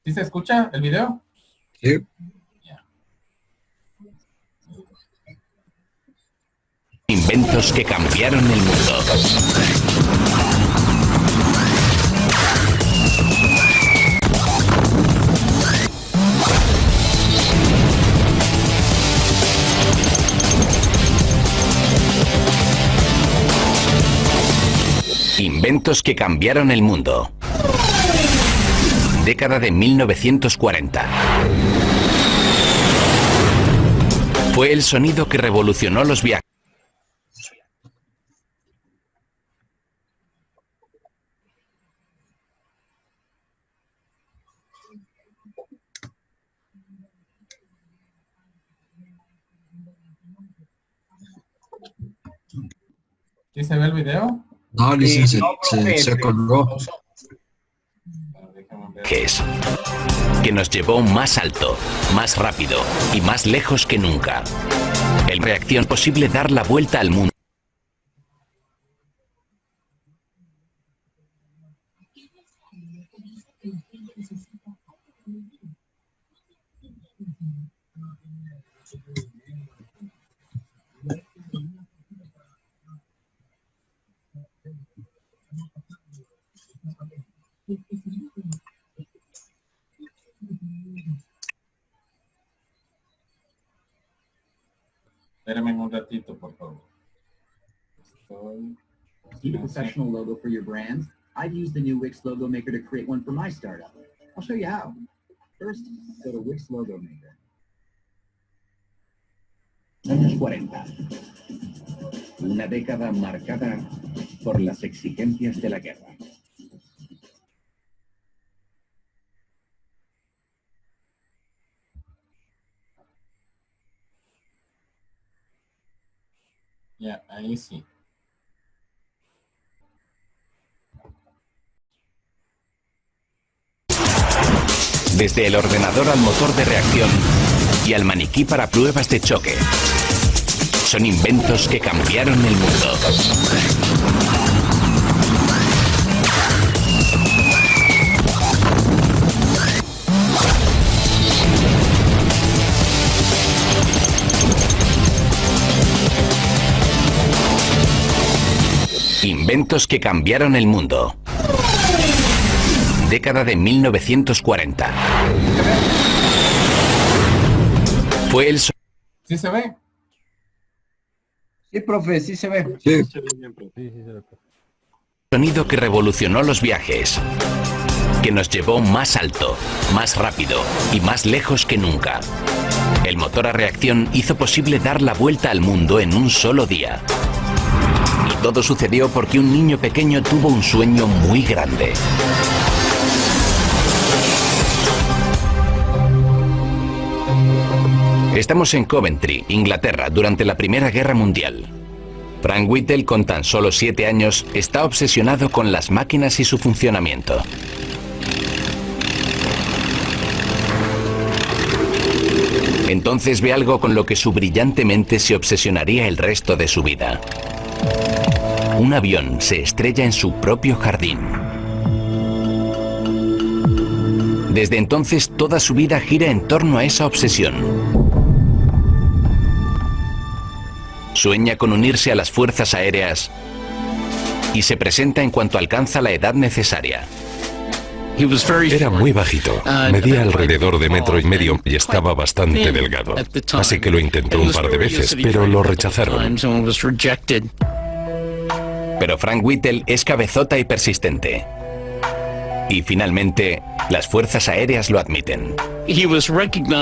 ¿Sí se escucha el video? Sí. Ya. Inventos que cambiaron el mundo. Inventos que cambiaron el mundo. Década de 1940. Fue el sonido que revolucionó los viajes. ¿Sí se ve el video? No, Listen, se colgó. Déjame ver. Que nos llevó más alto, más rápido y más lejos que nunca. En reacción posible dar la vuelta al mundo. Espérenme un ratito, por favor. Need a professional logo for your brand? I've used the new Wix Logo Maker to create one for my startup. I'll show you how. First, go to Wix Logo Maker. Años 40. Una década marcada por las exigencias de la guerra. Ya, ahí sí. Desde el ordenador al motor de reacción y al maniquí para pruebas de choque. Son inventos que cambiaron el mundo. Inventos que cambiaron el mundo. Década de 1940. Fue el ¿Sí se ve? Sí, profe, sí se ve. Sí. sonido que revolucionó los viajes, que nos llevó más alto, más rápido y más lejos que nunca. El motor a reacción hizo posible dar la vuelta al mundo en un solo día. Y todo sucedió porque un niño pequeño tuvo un sueño muy grande. Estamos en Coventry, Inglaterra, durante la Primera Guerra Mundial. Frank Whittle, con tan solo 7 años, está obsesionado con las máquinas y su funcionamiento. Entonces ve algo con lo que su brillante mente se obsesionaría el resto de su vida. Un avión se estrella en su propio jardín. Desde entonces toda su vida gira en torno a esa obsesión. Sueña con unirse a las fuerzas aéreas y se presenta en cuanto alcanza la edad necesaria. Era muy bajito, medía alrededor de 1,5 metros y estaba bastante delgado. Así que lo intentó un par de veces, pero lo rechazaron. Pero Frank Whittle es cabezota y persistente. Y finalmente, las fuerzas aéreas lo admiten.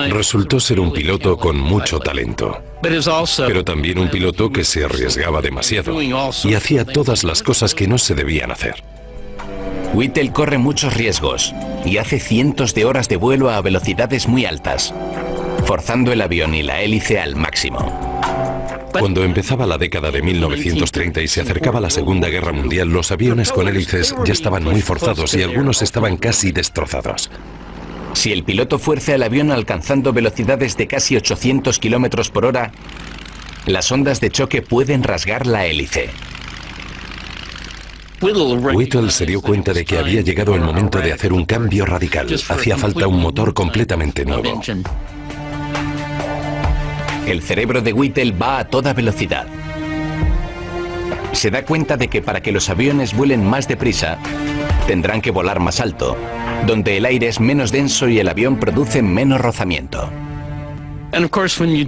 Resultó ser un piloto con mucho talento, pero también un piloto que se arriesgaba demasiado y hacía todas las cosas que no se debían hacer. Whittle corre muchos riesgos y hace cientos de horas de vuelo a velocidades muy altas, forzando el avión y la hélice al máximo. Cuando empezaba la década de 1930 y se acercaba la Segunda Guerra Mundial, los aviones con hélices ya estaban muy forzados y algunos estaban casi destrozados. Si el piloto fuerza el avión alcanzando velocidades de casi 800 km por hora, las ondas de choque pueden rasgar la hélice. Whittle se dio cuenta de que había llegado el momento de hacer un cambio radical. Hacía falta un motor completamente nuevo. El cerebro de Whittle va a toda velocidad. Se da cuenta de que para que los aviones vuelen más deprisa, tendrán que volar más alto, donde el aire es menos denso y el avión produce menos rozamiento.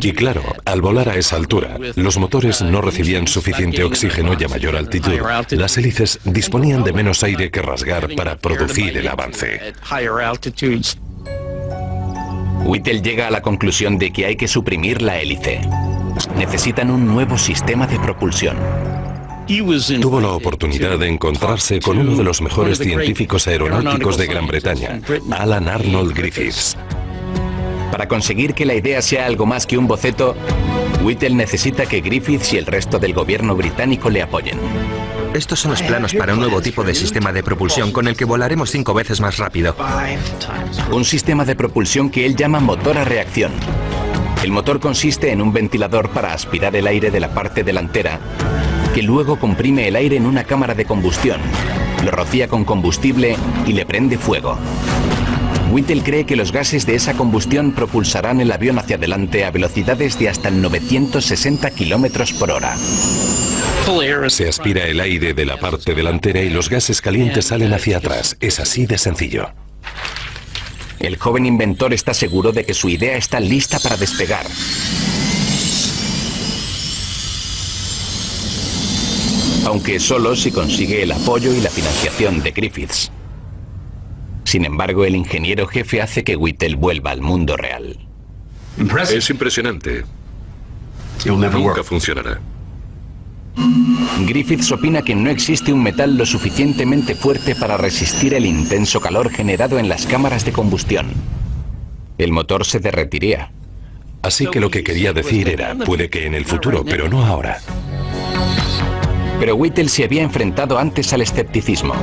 Y claro, al volar a esa altura, los motores no recibían suficiente oxígeno y a mayor altitud. Las hélices disponían de menos aire que rasgar para producir el avance. Whittle llega a la conclusión de que hay que suprimir la hélice. Necesitan un nuevo sistema de propulsión. Tuvo la oportunidad de encontrarse con uno de los mejores científicos aeronáuticos de Gran Bretaña, Alan Arnold Griffiths. Para conseguir que la idea sea algo más que un boceto, Whittle necesita que Griffiths y el resto del gobierno británico le apoyen. Estos son los planos para un nuevo tipo de sistema de propulsión con el que volaremos 5 veces más rápido. Un sistema de propulsión que él llama motor a reacción. El motor consiste en un ventilador para aspirar el aire de la parte delantera, que luego comprime el aire en una cámara de combustión, lo rocía con combustible y le prende fuego. Whittle cree que los gases de esa combustión propulsarán el avión hacia adelante a velocidades de hasta 960 km por hora. Se aspira el aire de la parte delantera y los gases calientes salen hacia atrás. Es así de sencillo. El joven inventor está seguro de que su idea está lista para despegar. aunque solo si consigue el apoyo y la financiación de Griffiths. Sin embargo, el ingeniero jefe hace que Whittle vuelva al mundo real. Es impresionante. Nunca funcionará. Griffiths opina que no existe un metal lo suficientemente fuerte para resistir el intenso calor generado en las cámaras de combustión. El motor se derretiría. Así que lo que quería decir era, puede que en el futuro, pero no ahora. Pero Whittle se había enfrentado antes al escepticismo.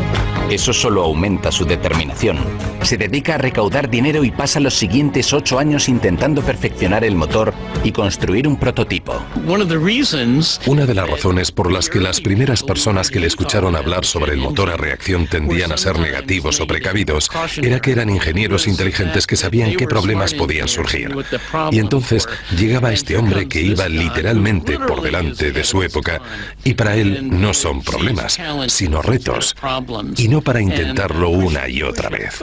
Eso solo aumenta su determinación. Se dedica a recaudar dinero y pasa los siguientes 8 años intentando perfeccionar el motor y construir un prototipo. Una de las razones por las que las primeras personas que le escucharon hablar sobre el motor a reacción tendían a ser negativos o precavidos era que eran ingenieros inteligentes que sabían qué problemas podían surgir. Y entonces llegaba este hombre que iba literalmente por delante de su época, y para él no son problemas, sino retos, y no para intentarlo una y otra vez.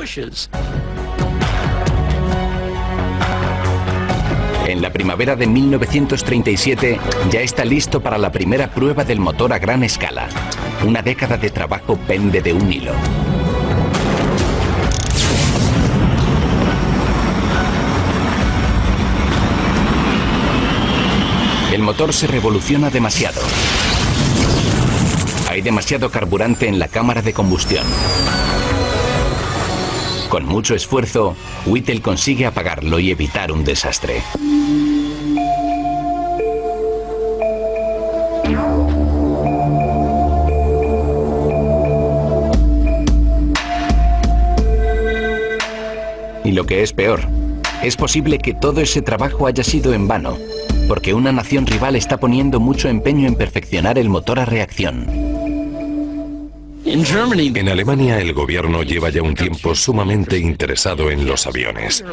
En la primavera de 1937 ya está listo para la primera prueba del motor a gran escala. Una década de trabajo pende de un hilo. El motor se revoluciona demasiado. Hay demasiado carburante en la cámara de combustión. Con mucho esfuerzo, Whittle consigue apagarlo y evitar un desastre. Y lo que es peor, es posible que todo ese trabajo haya sido en vano, porque una nación rival está poniendo mucho empeño en perfeccionar el motor a reacción. En Alemania el gobierno lleva ya un tiempo sumamente interesado en los aviones.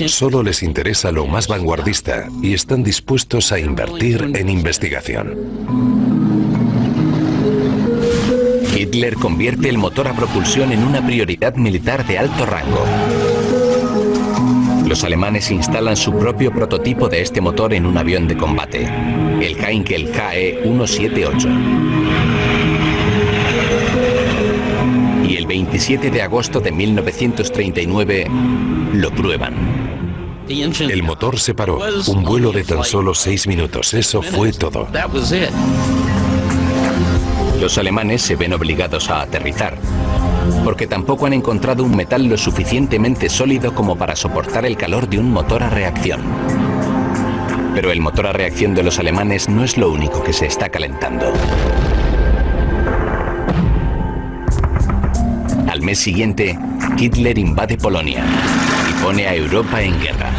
Solo les interesa lo más vanguardista y están dispuestos a invertir en investigación. Hitler convierte el motor a propulsión en una prioridad militar de alto rango. Los alemanes instalan su propio prototipo de este motor en un avión de combate, el Heinkel KE-178. Y el 27 de agosto de 1939 lo prueban. El motor se paró, un vuelo de tan solo 6 minutos, eso fue todo. Los alemanes se ven obligados a aterrizar, porque tampoco han encontrado un metal lo suficientemente sólido como para soportar el calor de un motor a reacción. Pero el motor a reacción de los alemanes no es lo único que se está calentando. Al mes siguiente, Hitler invade Polonia y pone a Europa en guerra.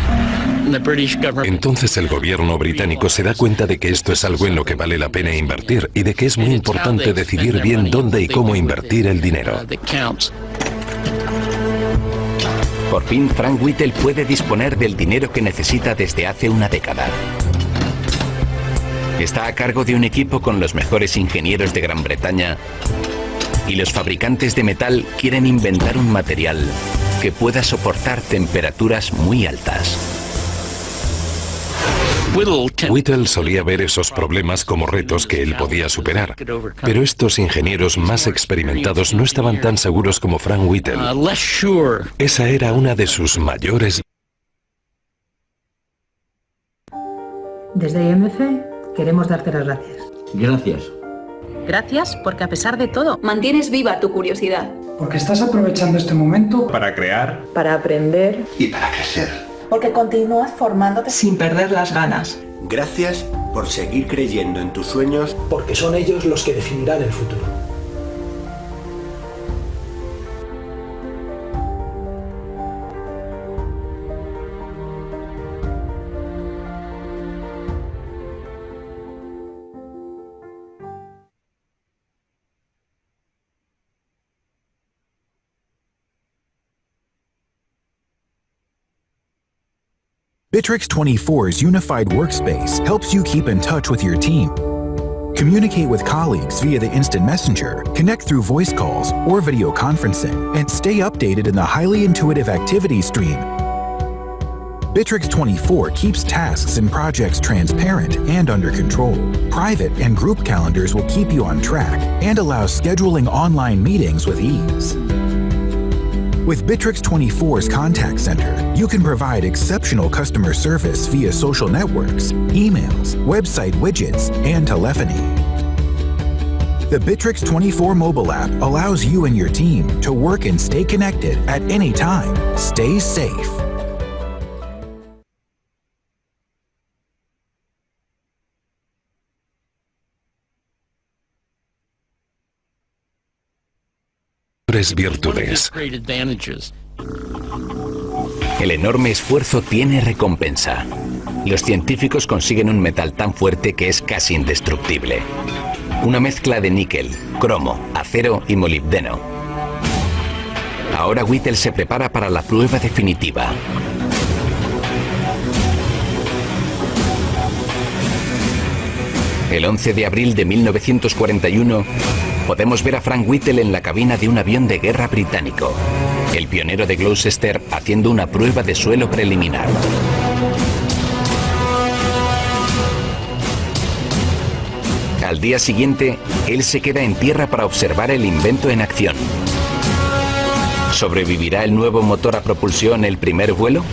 Entonces el gobierno británico se da cuenta de que esto es algo en lo que vale la pena invertir y de que es muy importante decidir bien dónde y cómo invertir el dinero. Por fin, Frank Whittle puede disponer del dinero que necesita desde hace una década. Está a cargo de un equipo con los mejores ingenieros de Gran Bretaña y los fabricantes de metal quieren inventar un material que pueda soportar temperaturas muy altas. Whittle solía ver esos problemas como retos que él podía superar, pero estos ingenieros más experimentados no estaban tan seguros como Frank Whittle. Esa era una de sus mayores. Desde IMC queremos darte las gracias. Gracias. Gracias porque a pesar de todo mantienes viva tu curiosidad. Porque estás aprovechando este momento para crear, para aprender Y para crecer. porque continúas formándote sin perder las ganas. Gracias por seguir creyendo en tus sueños. porque son ellos los que definirán el futuro. Bitrix 24's unified workspace helps you keep in touch with your team. Communicate with colleagues via the instant messenger, connect through voice calls or video conferencing, and stay updated in the highly intuitive activity stream. Bittrex 24 keeps tasks and projects transparent and under control. Private and group calendars will keep you on track and allow scheduling online meetings with ease. With Bittrex 24's contact center, you can provide exceptional customer service via social networks, emails, website widgets, and telephony. The Bittrex 24 mobile app allows you and your team to work and stay connected at any time. Stay safe. Virtudes. El enorme esfuerzo tiene recompensa. Los científicos consiguen un metal tan fuerte que es casi indestructible. Una mezcla de níquel, cromo, acero y molibdeno. Ahora Whittle se prepara para la prueba definitiva. El 11 de abril de 1941, podemos ver a Frank Whittle en la cabina de un avión de guerra británico, el pionero de Gloucester haciendo una prueba de suelo preliminar. Al día siguiente, él se queda en tierra para observar el invento en acción. ¿Sobrevivirá el nuevo motor a propulsión el primer vuelo?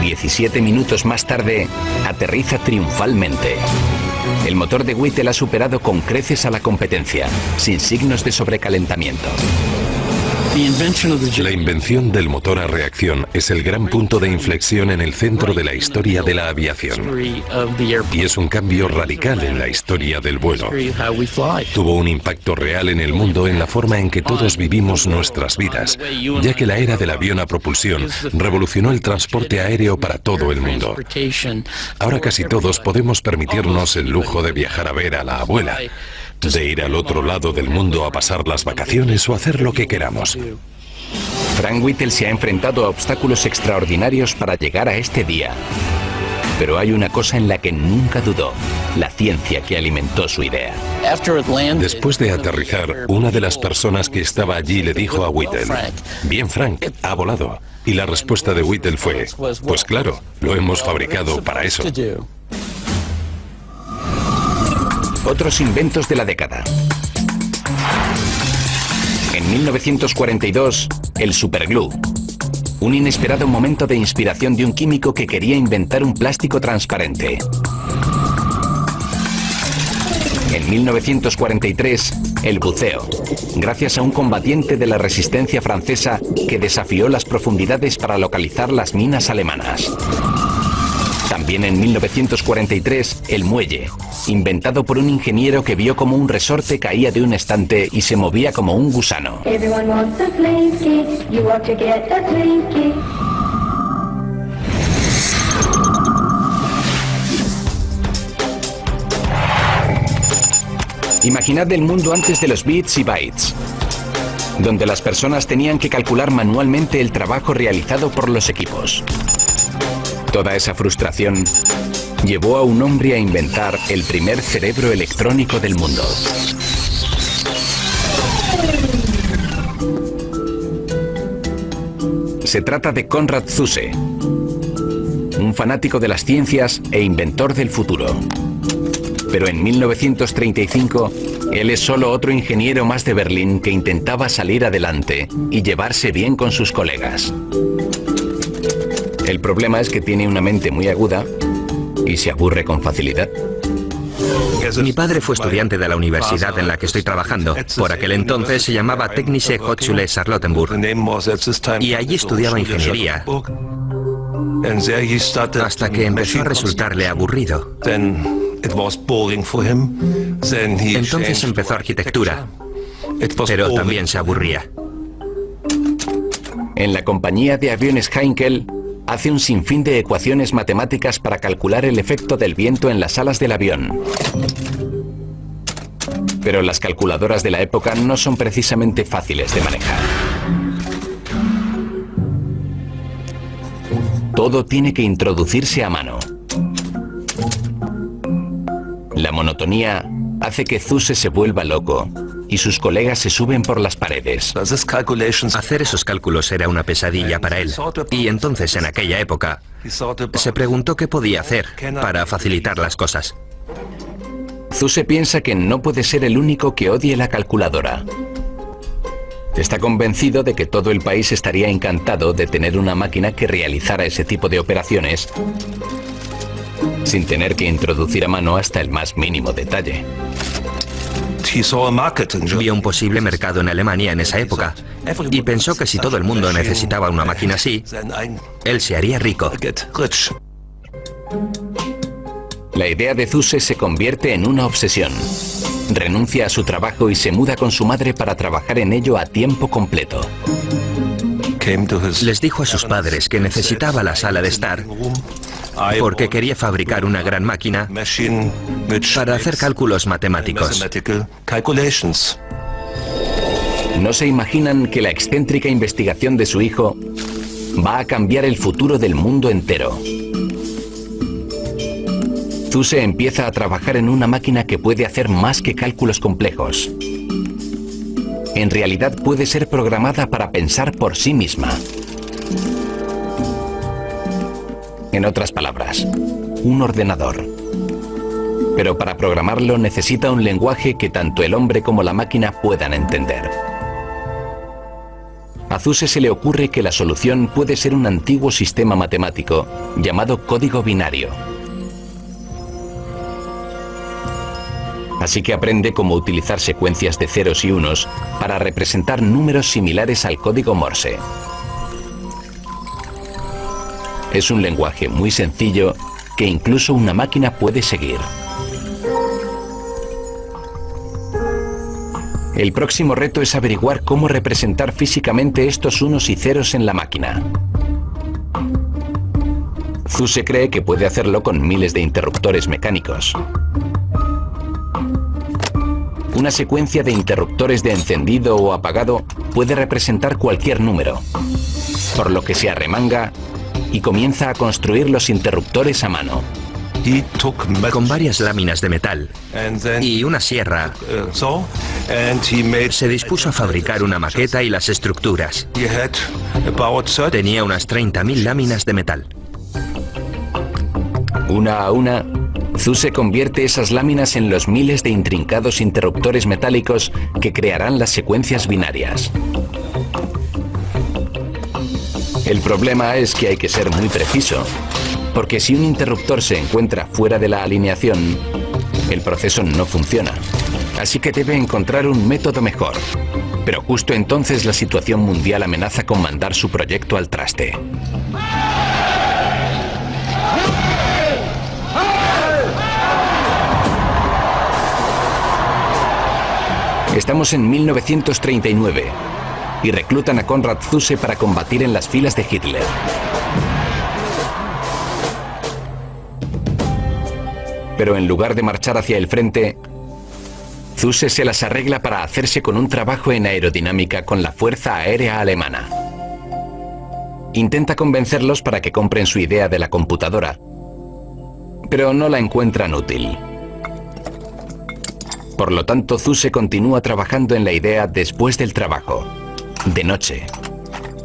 ...17 minutos más tarde, aterriza triunfalmente. El motor de Whittle ha superado con creces a la competencia, sin signos de sobrecalentamiento. La invención del motor a reacción es el gran punto de inflexión en el centro de la historia de la aviación. Y es un cambio radical en la historia del vuelo. Tuvo un impacto real en el mundo en la forma en que todos vivimos nuestras vidas, ya que la era del avión a propulsión revolucionó el transporte aéreo para todo el mundo. Ahora casi todos podemos permitirnos el lujo de viajar a ver a la abuela, de ir al otro lado del mundo a pasar las vacaciones o hacer lo que queramos. Frank Whittle se ha enfrentado a obstáculos extraordinarios para llegar a este día. Pero hay una cosa en la que nunca dudó: la ciencia que alimentó su idea. Después de aterrizar, una de las personas que estaba allí le dijo a Whittle: «Bien, Frank, ha volado». Y la respuesta de Whittle fue: «Pues claro, lo hemos fabricado para eso». Otros inventos de la década. En 1942, el superglue. Un inesperado momento de inspiración de un químico que quería inventar un plástico transparente. En 1943, el buceo. Gracias a un combatiente de la resistencia francesa que desafió las profundidades para localizar las minas alemanas. También en 1943, el muelle, inventado por un ingeniero que vio como un resorte caía de un estante y se movía como un gusano. Imaginad el mundo antes de los bits y bytes, donde las personas tenían que calcular manualmente el trabajo realizado por los equipos. Toda esa frustración llevó a un hombre a inventar el primer cerebro electrónico del mundo. Se trata de Konrad Zuse, un fanático de las ciencias e inventor del futuro. Pero en 1935, él es solo otro ingeniero más de Berlín que intentaba salir adelante y llevarse bien con sus colegas. El problema es que tiene una mente muy aguda y se aburre con facilidad. Mi padre fue estudiante de la universidad en la que estoy trabajando. Por aquel entonces se llamaba Technische Hochschule Charlottenburg. Y allí estudiaba ingeniería. Hasta que empezó a resultarle aburrido. Entonces empezó arquitectura. Pero también se aburría. En la compañía de aviones Heinkel, hace un sinfín de ecuaciones matemáticas para calcular el efecto del viento en las alas del avión. Pero las calculadoras de la época no son precisamente fáciles de manejar. Todo tiene que introducirse a mano. La monotonía hace que Zuse se vuelva loco y sus colegas se suben por las paredes. Hacer esos cálculos era una pesadilla para él. Y entonces, en aquella época, se preguntó qué podía hacer para facilitar las cosas. Zuse piensa que no puede ser el único que odie la calculadora. Está convencido de que todo el país estaría encantado de tener una máquina que realizara ese tipo de operaciones sin tener que introducir a mano hasta el más mínimo detalle. Vio un posible mercado en Alemania en esa época y pensó que si todo el mundo necesitaba una máquina así, él se haría rico. La idea de Zuse se convierte en una obsesión. Renuncia a su trabajo y se muda con su madre para trabajar en ello a tiempo completo. Les dijo a sus padres que necesitaba la sala de estar porque quería fabricar una gran máquina para hacer cálculos matemáticos. No se imaginan que la excéntrica investigación de su hijo va a cambiar el futuro del mundo entero. Zuse empieza a trabajar en una máquina que puede hacer más que cálculos complejos. En realidad puede ser programada para pensar por sí misma. En otras palabras, un ordenador. Pero para programarlo necesita un lenguaje que tanto el hombre como la máquina puedan entender. A Zuse se le ocurre que la solución puede ser un antiguo sistema matemático llamado código binario. Así que aprende cómo utilizar secuencias de ceros y unos para representar números similares al código Morse. Es un lenguaje muy sencillo que incluso una máquina puede seguir. El próximo reto es averiguar cómo representar físicamente estos unos y ceros en la máquina. Zuse cree que puede hacerlo con miles de interruptores mecánicos. Una secuencia de interruptores de encendido o apagado puede representar cualquier número, por lo que se arremanga y comienza a construir los interruptores a mano. Con varias láminas de metal y una sierra, se dispuso a fabricar una maqueta y las estructuras. Tenía unas 30.000 láminas de metal. Una a una, Zuse convierte esas láminas en los miles de intrincados interruptores metálicos que crearán las secuencias binarias. El problema es que hay que ser muy preciso, porque si un interruptor se encuentra fuera de la alineación, el proceso no funciona. Así que debe encontrar un método mejor. Pero justo entonces la situación mundial amenaza con mandar su proyecto al traste. Estamos en 1939 y reclutan a Konrad Zuse para combatir en las filas de Hitler. Pero en lugar de marchar hacia el frente, Zuse se las arregla para hacerse con un trabajo en aerodinámica con la Fuerza Aérea Alemana. Intenta convencerlos para que compren su idea de la computadora, pero no la encuentran útil. Por lo tanto, Zuse continúa trabajando en la idea después del trabajo, de noche.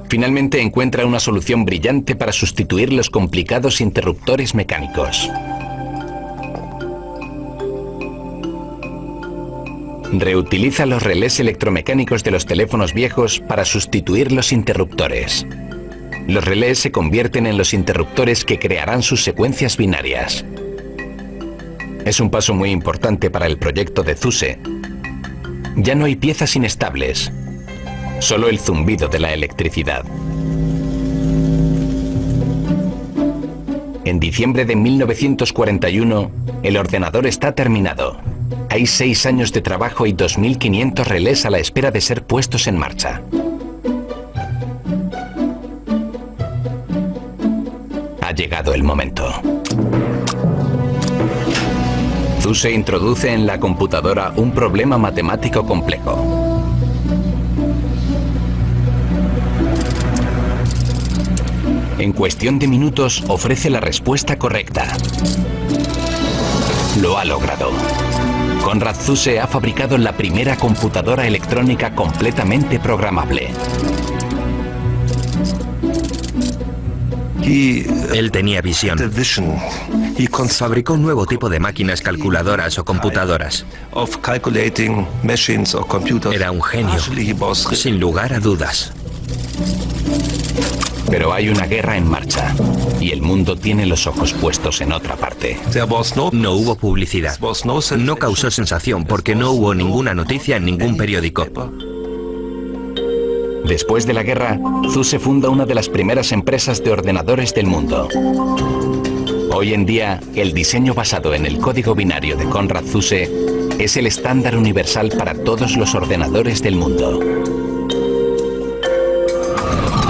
Finalmente encuentra una solución brillante para sustituir los complicados interruptores mecánicos. Reutiliza los relés electromecánicos de los teléfonos viejos para sustituir los interruptores. Los relés se convierten en los interruptores que crearán sus secuencias binarias. Es un paso muy importante para el proyecto de Zuse. Ya no hay piezas inestables, solo el zumbido de la electricidad. En diciembre de 1941, el ordenador está terminado. Hay 6 años de trabajo y 2.500 relés a la espera de ser puestos en marcha. Ha llegado el momento. Zuse introduce en la computadora un problema matemático complejo. En cuestión de minutos ofrece la respuesta correcta. Lo ha logrado. Konrad Zuse ha fabricado la primera computadora electrónica completamente programable. Él tenía visión. Fabricó un nuevo tipo de máquinas calculadoras o computadoras. Era un genio, sin lugar a dudas. Pero hay una guerra en marcha y el mundo tiene los ojos puestos en otra parte. No hubo publicidad. No causó sensación porque no hubo ninguna noticia en ningún periódico. Después de la guerra, Zuse funda una de las primeras empresas de ordenadores del mundo. Hoy en día, el diseño basado en el código binario de Konrad Zuse es el estándar universal para todos los ordenadores del mundo.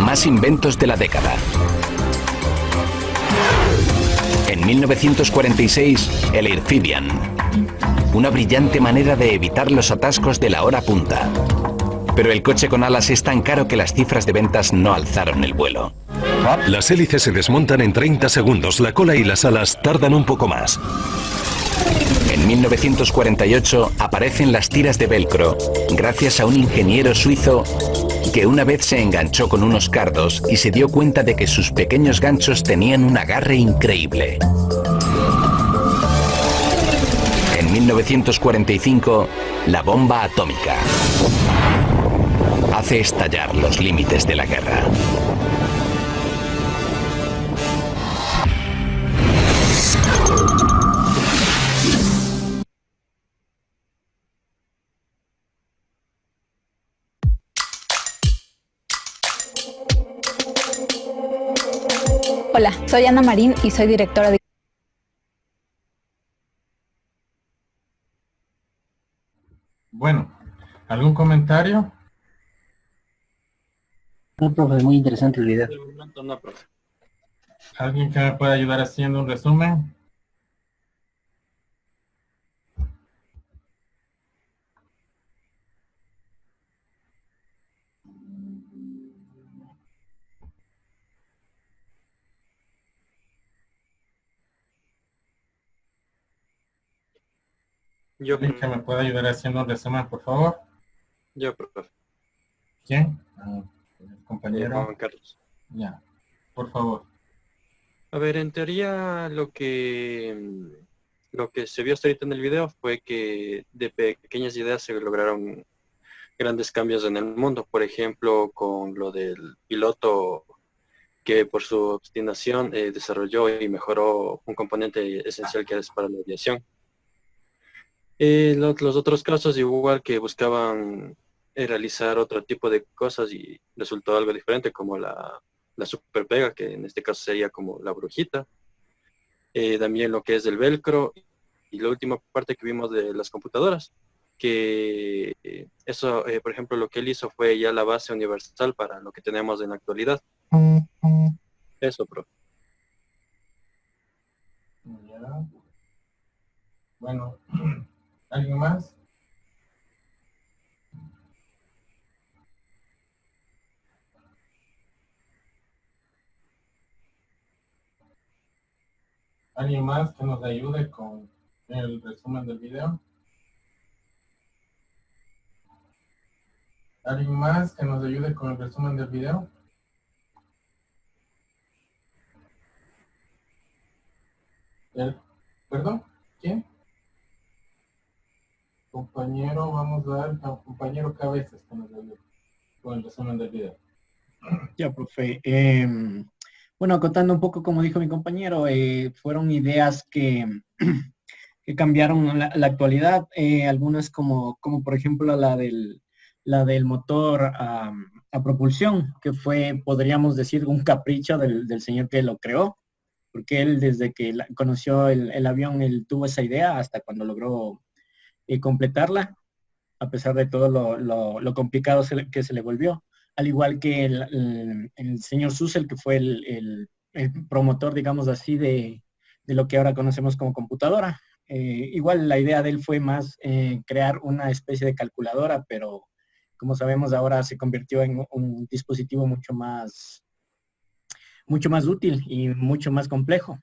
Más inventos de la década. En 1946, el Airfibian. Una brillante manera de evitar los atascos de la hora punta. Pero el coche con alas es tan caro que las cifras de ventas no alzaron el vuelo. Las hélices se desmontan en 30 segundos, la cola y las alas tardan un poco más. En 1948 aparecen las tiras de velcro, gracias a un ingeniero suizo que una vez se enganchó con unos cardos y se dio cuenta de que sus pequeños ganchos tenían un agarre increíble. En 1945, la bomba atómica hace estallar los límites de la guerra. Hola, soy Ana Marín y soy directora de... Bueno, ¿algún comentario? No, profe, muy interesante el video. ¿Alguien que me pueda ayudar haciendo un resumen? ¿Alguien que me pueda ayudar haciendo un resumen, por favor? Yo, profe. ¿Quién? El compañero. Juan Carlos. Ya, por favor. A ver, en teoría lo que se vio hasta ahorita en el video fue que de pequeñas ideas se lograron grandes cambios en el mundo. Por ejemplo, con lo del piloto que por su obstinación desarrolló y mejoró un componente esencial que es para la aviación. Los otros casos igual que buscaban realizar otro tipo de cosas y resultó algo diferente como la super pega, que en este caso sería como la brujita. También lo que es el velcro y la última parte que vimos de las computadoras, que eso, por ejemplo, lo que él hizo fue ya la base universal para lo que tenemos en la actualidad. Eso, profe. Ya. Bueno, ¿alguien más? ¿Alguien más que nos ayude con el resumen del video? ¿Alguien más que nos ayude con el resumen del video? ¿Perdón? ¿Quién? Compañero, vamos a dar al compañero Cabezas que nos ayude con el resumen del video. Ya, profe. Bueno, contando un poco como dijo mi compañero, fueron ideas que cambiaron la actualidad. Algunas como por ejemplo la del motor a propulsión, que fue, podríamos decir, un capricho del señor que lo creó, porque él desde que conoció el avión, él tuvo esa idea hasta cuando logró completarla, a pesar de todo lo complicado que se le volvió. Al igual que el señor Zuse, que fue el promotor, digamos así, de lo que ahora conocemos como computadora. Igual la idea de él fue más crear una especie de calculadora, pero como sabemos ahora se convirtió en un dispositivo mucho más útil y mucho más complejo.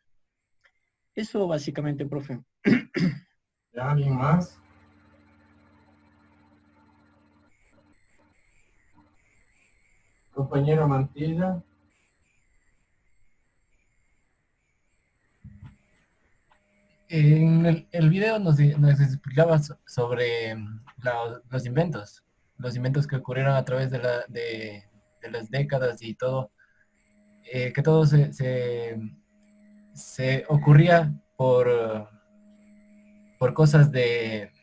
Eso básicamente, profe. ¿Ya alguien más? Compañero Mantilla. En el video nos explicaba sobre los inventos que ocurrieron a través de las décadas y todo, que todo se ocurría por cosas de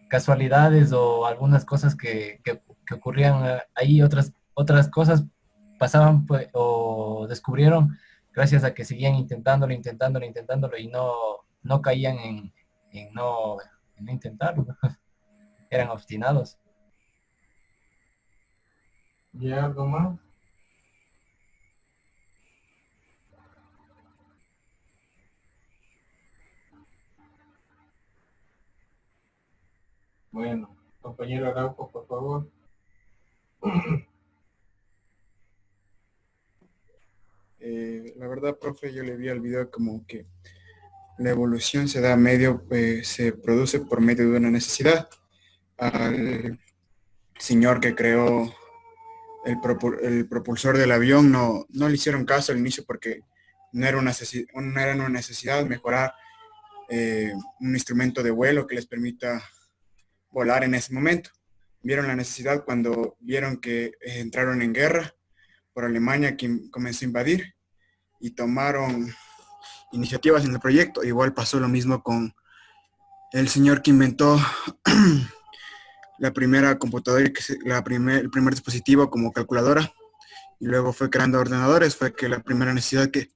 casualidades o algunas cosas que ocurrían ahí, otras cosas pasaban pues, o descubrieron gracias a que seguían intentándolo y no caían en no intentarlo. Eran obstinados. ¿Y algo más? Bueno, compañero Araujo, por favor. La verdad, profe, yo le vi al video como que la evolución se produce por medio de una necesidad. Al señor que creó el propulsor del avión no le hicieron caso al inicio porque no era una necesidad mejorar un instrumento de vuelo que les permita volar en ese momento. Vieron la necesidad cuando vieron que entraron en guerra por Alemania, quien comenzó a invadir y tomaron iniciativas en el proyecto. Igual pasó lo mismo con el señor que inventó la primera computadora, el primer dispositivo como calculadora, y luego fue creando ordenadores. Fue que la primera necesidad que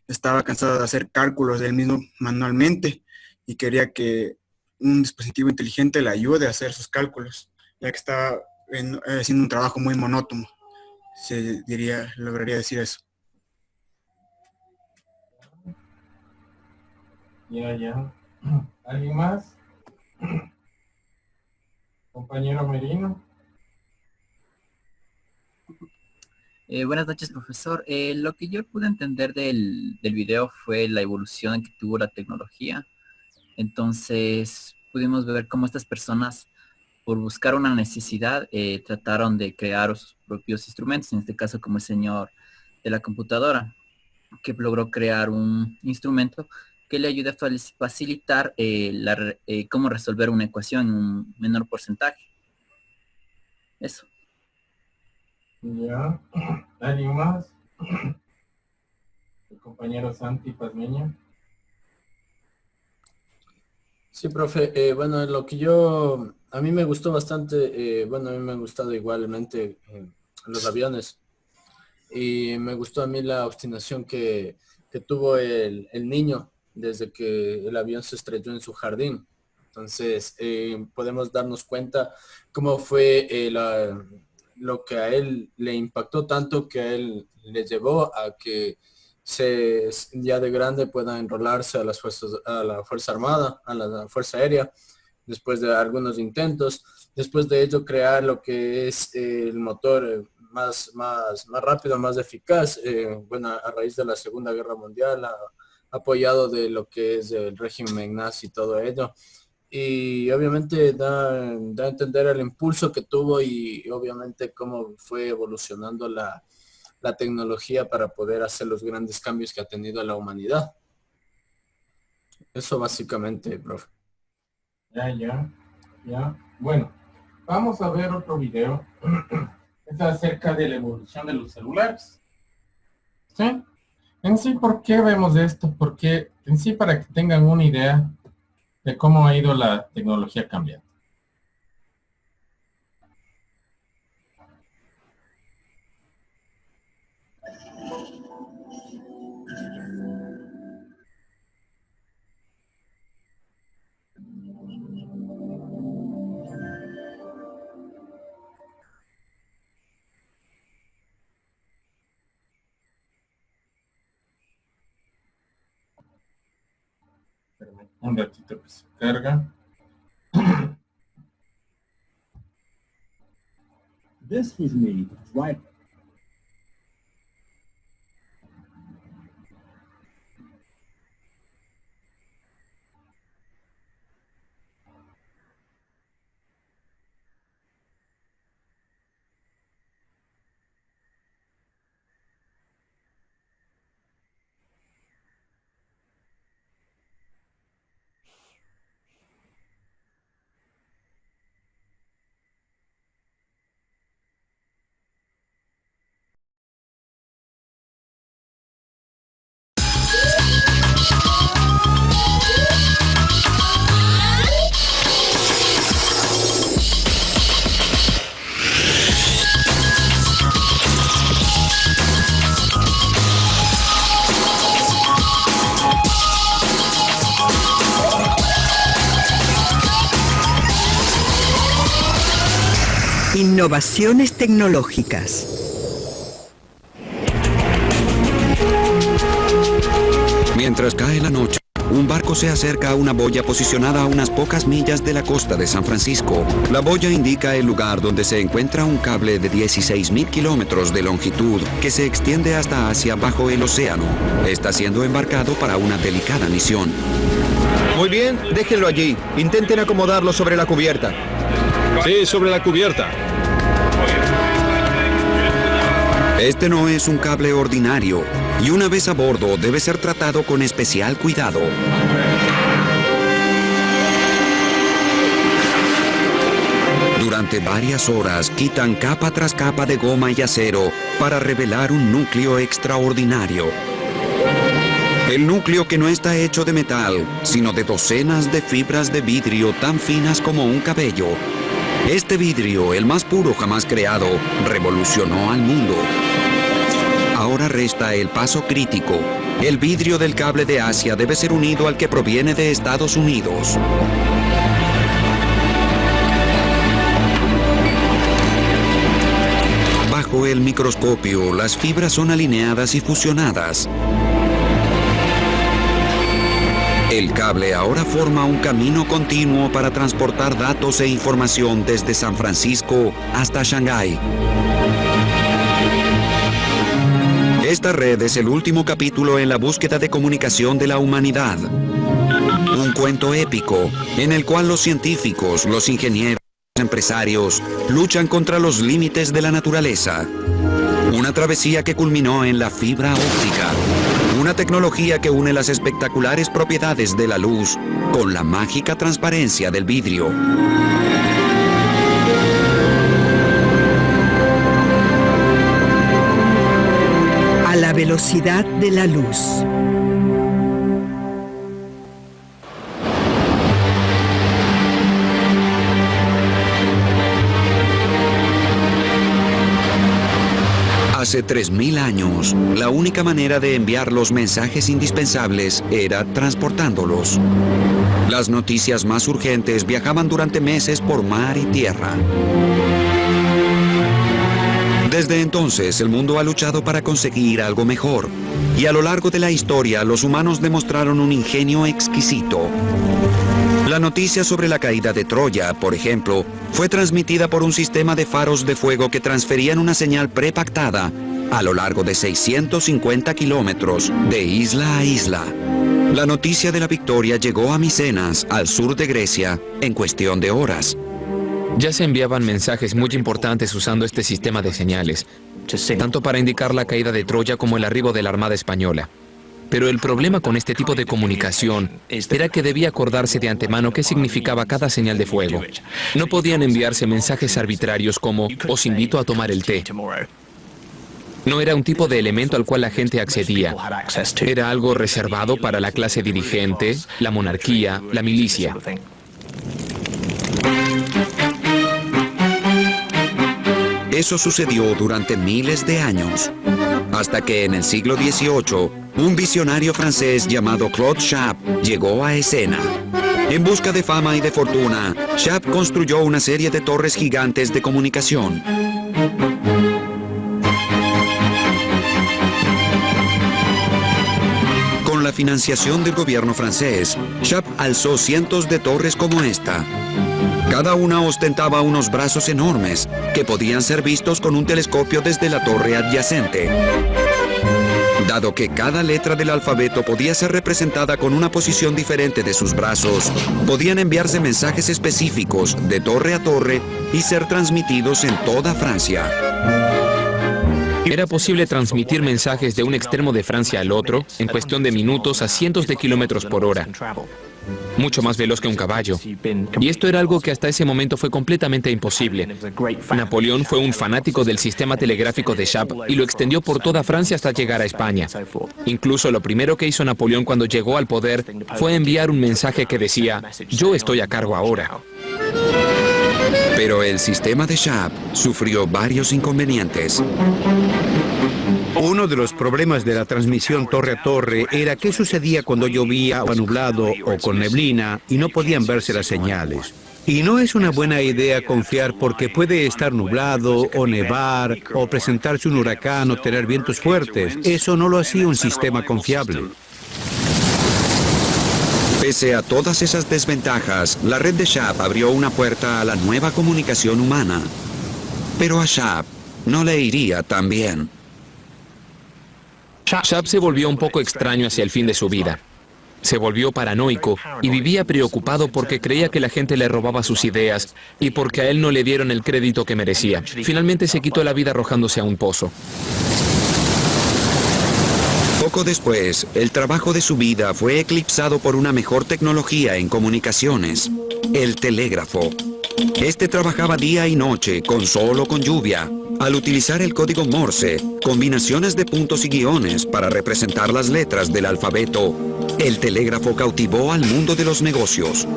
estaba cansado de hacer cálculos él mismo manualmente y quería que un dispositivo inteligente le ayude a hacer sus cálculos, ya que estaba haciendo un trabajo muy monótono. Lograría decir eso. Ya. ¿Alguien más? Compañero Merino. Buenas noches, profesor. Lo que yo pude entender del video fue la evolución que tuvo la tecnología. Entonces, pudimos ver cómo estas personas, por buscar una necesidad, trataron de crear sus propios instrumentos, en este caso como el señor de la computadora, que logró crear un instrumento que le ayude a facilitar cómo resolver una ecuación en un menor porcentaje. Eso. Ya. ¿Alguien más? El compañero Santi Pazmiña. Sí, profe. Bueno, lo que a mí me gustó bastante, a mí me han gustado igualmente los aviones. Y me gustó a mí la obstinación que tuvo el niño desde que el avión se estrelló en su jardín. Entonces, podemos darnos cuenta cómo fue lo que a él le impactó tanto, que a él le llevó a que ya de grande pueda enrolarse a la Fuerza Armada, a la Fuerza Aérea, después de algunos intentos. Después de ello, crear lo que es el motor más rápido, más eficaz, a raíz de la Segunda Guerra Mundial, apoyado de lo que es el régimen nazi y todo ello. Y obviamente da a entender el impulso que tuvo y obviamente cómo fue evolucionando la tecnología para poder hacer los grandes cambios que ha tenido la humanidad. Eso básicamente, profe. Ya. Bueno, vamos a ver otro video. Es acerca de la evolución de los celulares. ¿Sí? En sí, ¿por qué vemos esto? Porque en sí, para que tengan una idea de cómo ha ido la tecnología cambiando. Un ratito que se carga. This was me driving. Innovaciones tecnológicas. Mientras cae la noche, un barco se acerca a una boya posicionada a unas pocas millas de la costa de San Francisco. La boya indica el lugar donde se encuentra un cable de 16.000 kilómetros de longitud que se extiende hasta Asia bajo el océano. Está siendo embarcado para una delicada misión. Muy bien, déjenlo allí. Intenten acomodarlo sobre la cubierta. Sí, sobre la cubierta. Este no es un cable ordinario, y una vez a bordo debe ser tratado con especial cuidado. Durante varias horas quitan capa tras capa de goma y acero para revelar un núcleo extraordinario. El núcleo que no está hecho de metal, sino de docenas de fibras de vidrio tan finas como un cabello. Este vidrio, el más puro jamás creado, revolucionó al mundo. Ahora resta el paso crítico. El vidrio del cable de Asia debe ser unido al que proviene de Estados Unidos. Bajo el microscopio, las fibras son alineadas y fusionadas. El cable ahora forma un camino continuo para transportar datos e información desde San Francisco hasta Shanghái. Esta red es el último capítulo en la búsqueda de comunicación de la humanidad. Un cuento épico en el cual los científicos, los ingenieros, los empresarios luchan contra los límites de la naturaleza. Una travesía que culminó en la fibra óptica. Una tecnología que une las espectaculares propiedades de la luz con la mágica transparencia del vidrio. A la velocidad de la luz. Hace 3000 años, la única manera de enviar los mensajes indispensables era transportándolos. Las noticias más urgentes viajaban durante meses por mar y tierra. Desde entonces, el mundo ha luchado para conseguir algo mejor. Y a lo largo de la historia, los humanos demostraron un ingenio exquisito. La noticia sobre la caída de Troya, por ejemplo, fue transmitida por un sistema de faros de fuego que transferían una señal prepactada a lo largo de 650 kilómetros, de isla a isla. La noticia de la victoria llegó a Micenas, al sur de Grecia, en cuestión de horas. Ya se enviaban mensajes muy importantes usando este sistema de señales, tanto para indicar la caída de Troya como el arribo de la Armada Española. Pero el problema con este tipo de comunicación era que debía acordarse de antemano qué significaba cada señal de fuego. No podían enviarse mensajes arbitrarios como «os invito a tomar el té». No era un tipo de elemento al cual la gente accedía. Era algo reservado para la clase dirigente, la monarquía, la milicia. Eso sucedió durante miles de años, hasta que en el siglo XVIII, un visionario francés llamado Claude Chappe llegó a escena. En busca de fama y de fortuna, Chappe construyó una serie de torres gigantes de comunicación. Con la financiación del gobierno francés, Chappe alzó cientos de torres como esta. Cada una ostentaba unos brazos enormes que podían ser vistos con un telescopio desde la torre adyacente. Dado que cada letra del alfabeto podía ser representada con una posición diferente de sus brazos, podían enviarse mensajes específicos de torre a torre y ser transmitidos en toda Francia. Era posible transmitir mensajes de un extremo de Francia al otro en cuestión de minutos a cientos de kilómetros por hora. Mucho más veloz que un caballo. Y esto era algo que hasta ese momento fue completamente imposible. Napoleón fue un fanático del sistema telegráfico de Chappe y lo extendió por toda Francia hasta llegar a España. Incluso lo primero que hizo Napoleón cuando llegó al poder fue enviar un mensaje que decía, «Yo estoy a cargo ahora». Pero el sistema de Chappe sufrió varios inconvenientes. Uno de los problemas de la transmisión torre a torre era qué sucedía cuando llovía o nublado o con neblina y no podían verse las señales. Y no es una buena idea confiar porque puede estar nublado o nevar o presentarse un huracán o tener vientos fuertes. Eso no lo hacía un sistema confiable. Pese a todas esas desventajas, la red de Sharp abrió una puerta a la nueva comunicación humana. Pero a Sharp no le iría tan bien. Sharp se volvió un poco extraño hacia el fin de su vida. Se volvió paranoico y vivía preocupado porque creía que la gente le robaba sus ideas y porque a él no le dieron el crédito que merecía. Finalmente se quitó la vida arrojándose a un pozo. Poco después, el trabajo de su vida fue eclipsado por una mejor tecnología en comunicaciones, el telégrafo. Este trabajaba día y noche, con sol o con lluvia, al utilizar el código Morse, combinaciones de puntos y guiones para representar las letras del alfabeto. El telégrafo cautivó al mundo de los negocios.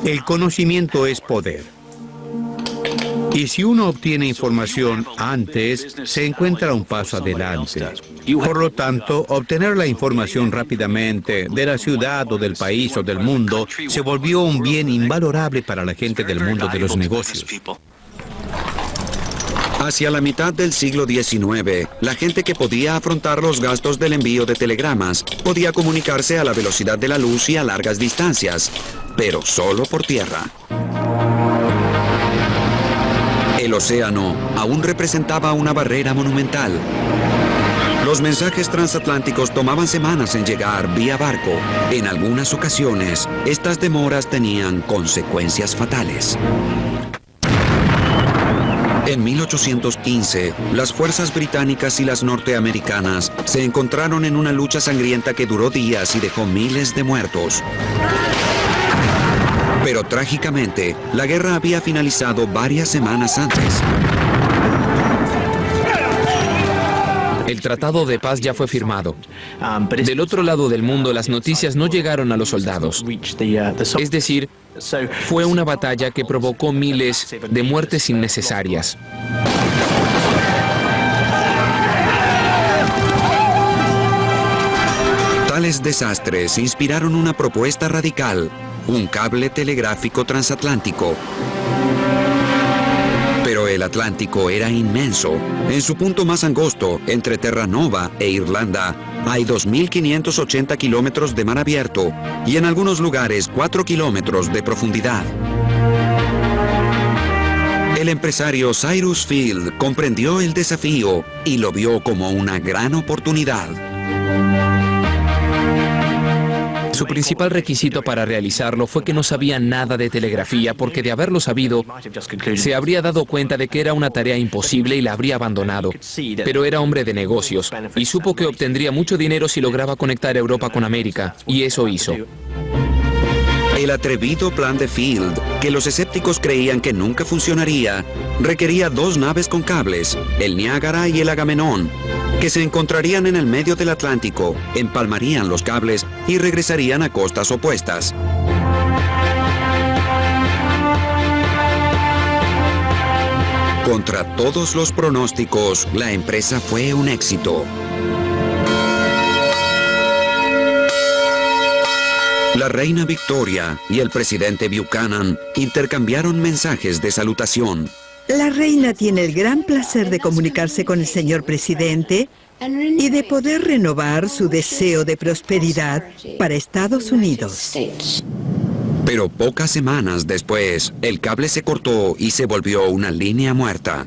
El conocimiento es poder. Y si uno obtiene información antes, se encuentra un paso adelante. Por lo tanto, obtener la información rápidamente de la ciudad o del país o del mundo se volvió un bien invalorable para la gente del mundo de los negocios. Hacia la mitad del siglo XIX, la gente que podía afrontar los gastos del envío de telegramas podía comunicarse a la velocidad de la luz y a largas distancias, pero solo por tierra. El océano aún representaba una barrera monumental. Los mensajes transatlánticos tomaban semanas en llegar vía barco. En algunas ocasiones, estas demoras tenían consecuencias fatales. En 1815, las fuerzas británicas y las norteamericanas se encontraron en una lucha sangrienta que duró días y dejó miles de muertos. Pero trágicamente, la guerra había finalizado varias semanas antes. El tratado de paz ya fue firmado. Del otro lado del mundo, las noticias no llegaron a los soldados. Es decir, fue una batalla que provocó miles de muertes innecesarias. Tales desastres inspiraron una propuesta radical: un cable telegráfico transatlántico. Pero el Atlántico era inmenso. En su punto más angosto, entre Terranova e Irlanda, hay 2.580 kilómetros de mar abierto y en algunos lugares 4 kilómetros de profundidad. El empresario Cyrus Field comprendió el desafío y lo vio como una gran oportunidad. Su principal requisito para realizarlo fue que no sabía nada de telegrafía, porque de haberlo sabido, se habría dado cuenta de que era una tarea imposible y la habría abandonado. Pero era hombre de negocios y supo que obtendría mucho dinero si lograba conectar Europa con América, y eso hizo. El atrevido plan de Field, que los escépticos creían que nunca funcionaría, requería 2 naves con cables, el Niágara y el Agamenón, que se encontrarían en el medio del Atlántico, empalmarían los cables y regresarían a costas opuestas. Contra todos los pronósticos, la empresa fue un éxito. La reina Victoria y el presidente Buchanan intercambiaron mensajes de salutación. La reina tiene el gran placer de comunicarse con el señor presidente y de poder renovar su deseo de prosperidad para Estados Unidos. Pero pocas semanas después, el cable se cortó y se volvió una línea muerta.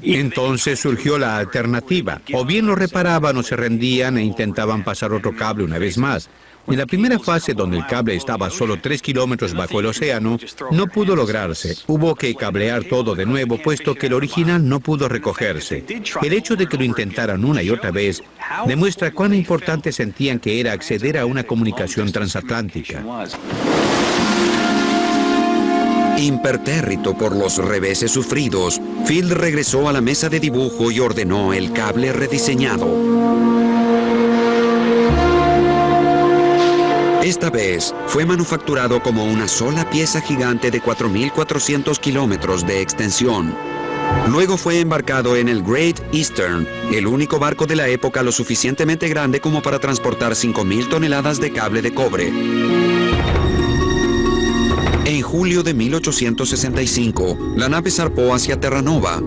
Entonces surgió la alternativa. O bien lo reparaban o se rendían e intentaban pasar otro cable una vez más. En la primera fase, donde el cable estaba solo 3 kilómetros bajo el océano, no pudo lograrse. Hubo que cablear todo de nuevo, puesto que el original no pudo recogerse. El hecho de que lo intentaran una y otra vez demuestra cuán importante sentían que era acceder a una comunicación transatlántica. Impertérrito por los reveses sufridos, Field regresó a la mesa de dibujo y ordenó el cable rediseñado. Esta vez fue manufacturado como una sola pieza gigante de 4.400 kilómetros de extensión. Luego fue embarcado en el Great Eastern, el único barco de la época lo suficientemente grande como para transportar 5.000 toneladas de cable de cobre. En julio de 1865, la nave zarpó hacia Terranova.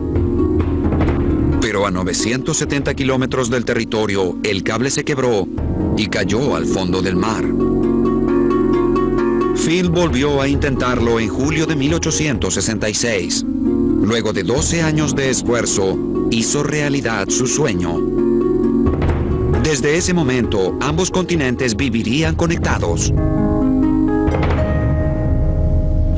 Pero a 970 kilómetros del territorio, el cable se quebró y cayó al fondo del mar. Phil volvió a intentarlo en julio de 1866. Luego de 12 años de esfuerzo, hizo realidad su sueño. Desde ese momento, ambos continentes vivirían conectados.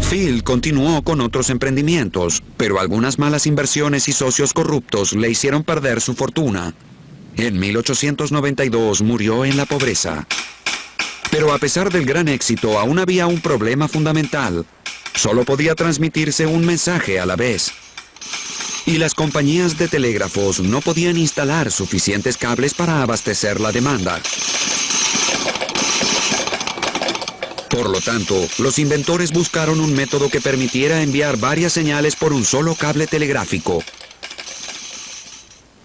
Phil continuó con otros emprendimientos, pero algunas malas inversiones y socios corruptos le hicieron perder su fortuna. En 1892 murió en la pobreza. Pero a pesar del gran éxito, aún había un problema fundamental. Solo podía transmitirse un mensaje a la vez. Y las compañías de telégrafos no podían instalar suficientes cables para abastecer la demanda. Por lo tanto, los inventores buscaron un método que permitiera enviar varias señales por un solo cable telegráfico.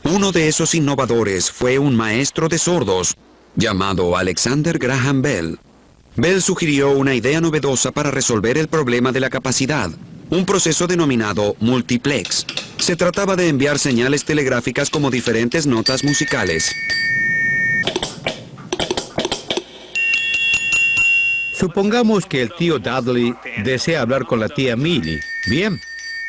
Uno de esos innovadores fue un maestro de sordos, llamado Alexander Graham Bell. Bell sugirió una idea novedosa para resolver el problema de la capacidad, un proceso denominado multiplex. Se trataba de enviar señales telegráficas como diferentes notas musicales. Supongamos que el tío Dudley desea hablar con la tía Millie. Bien,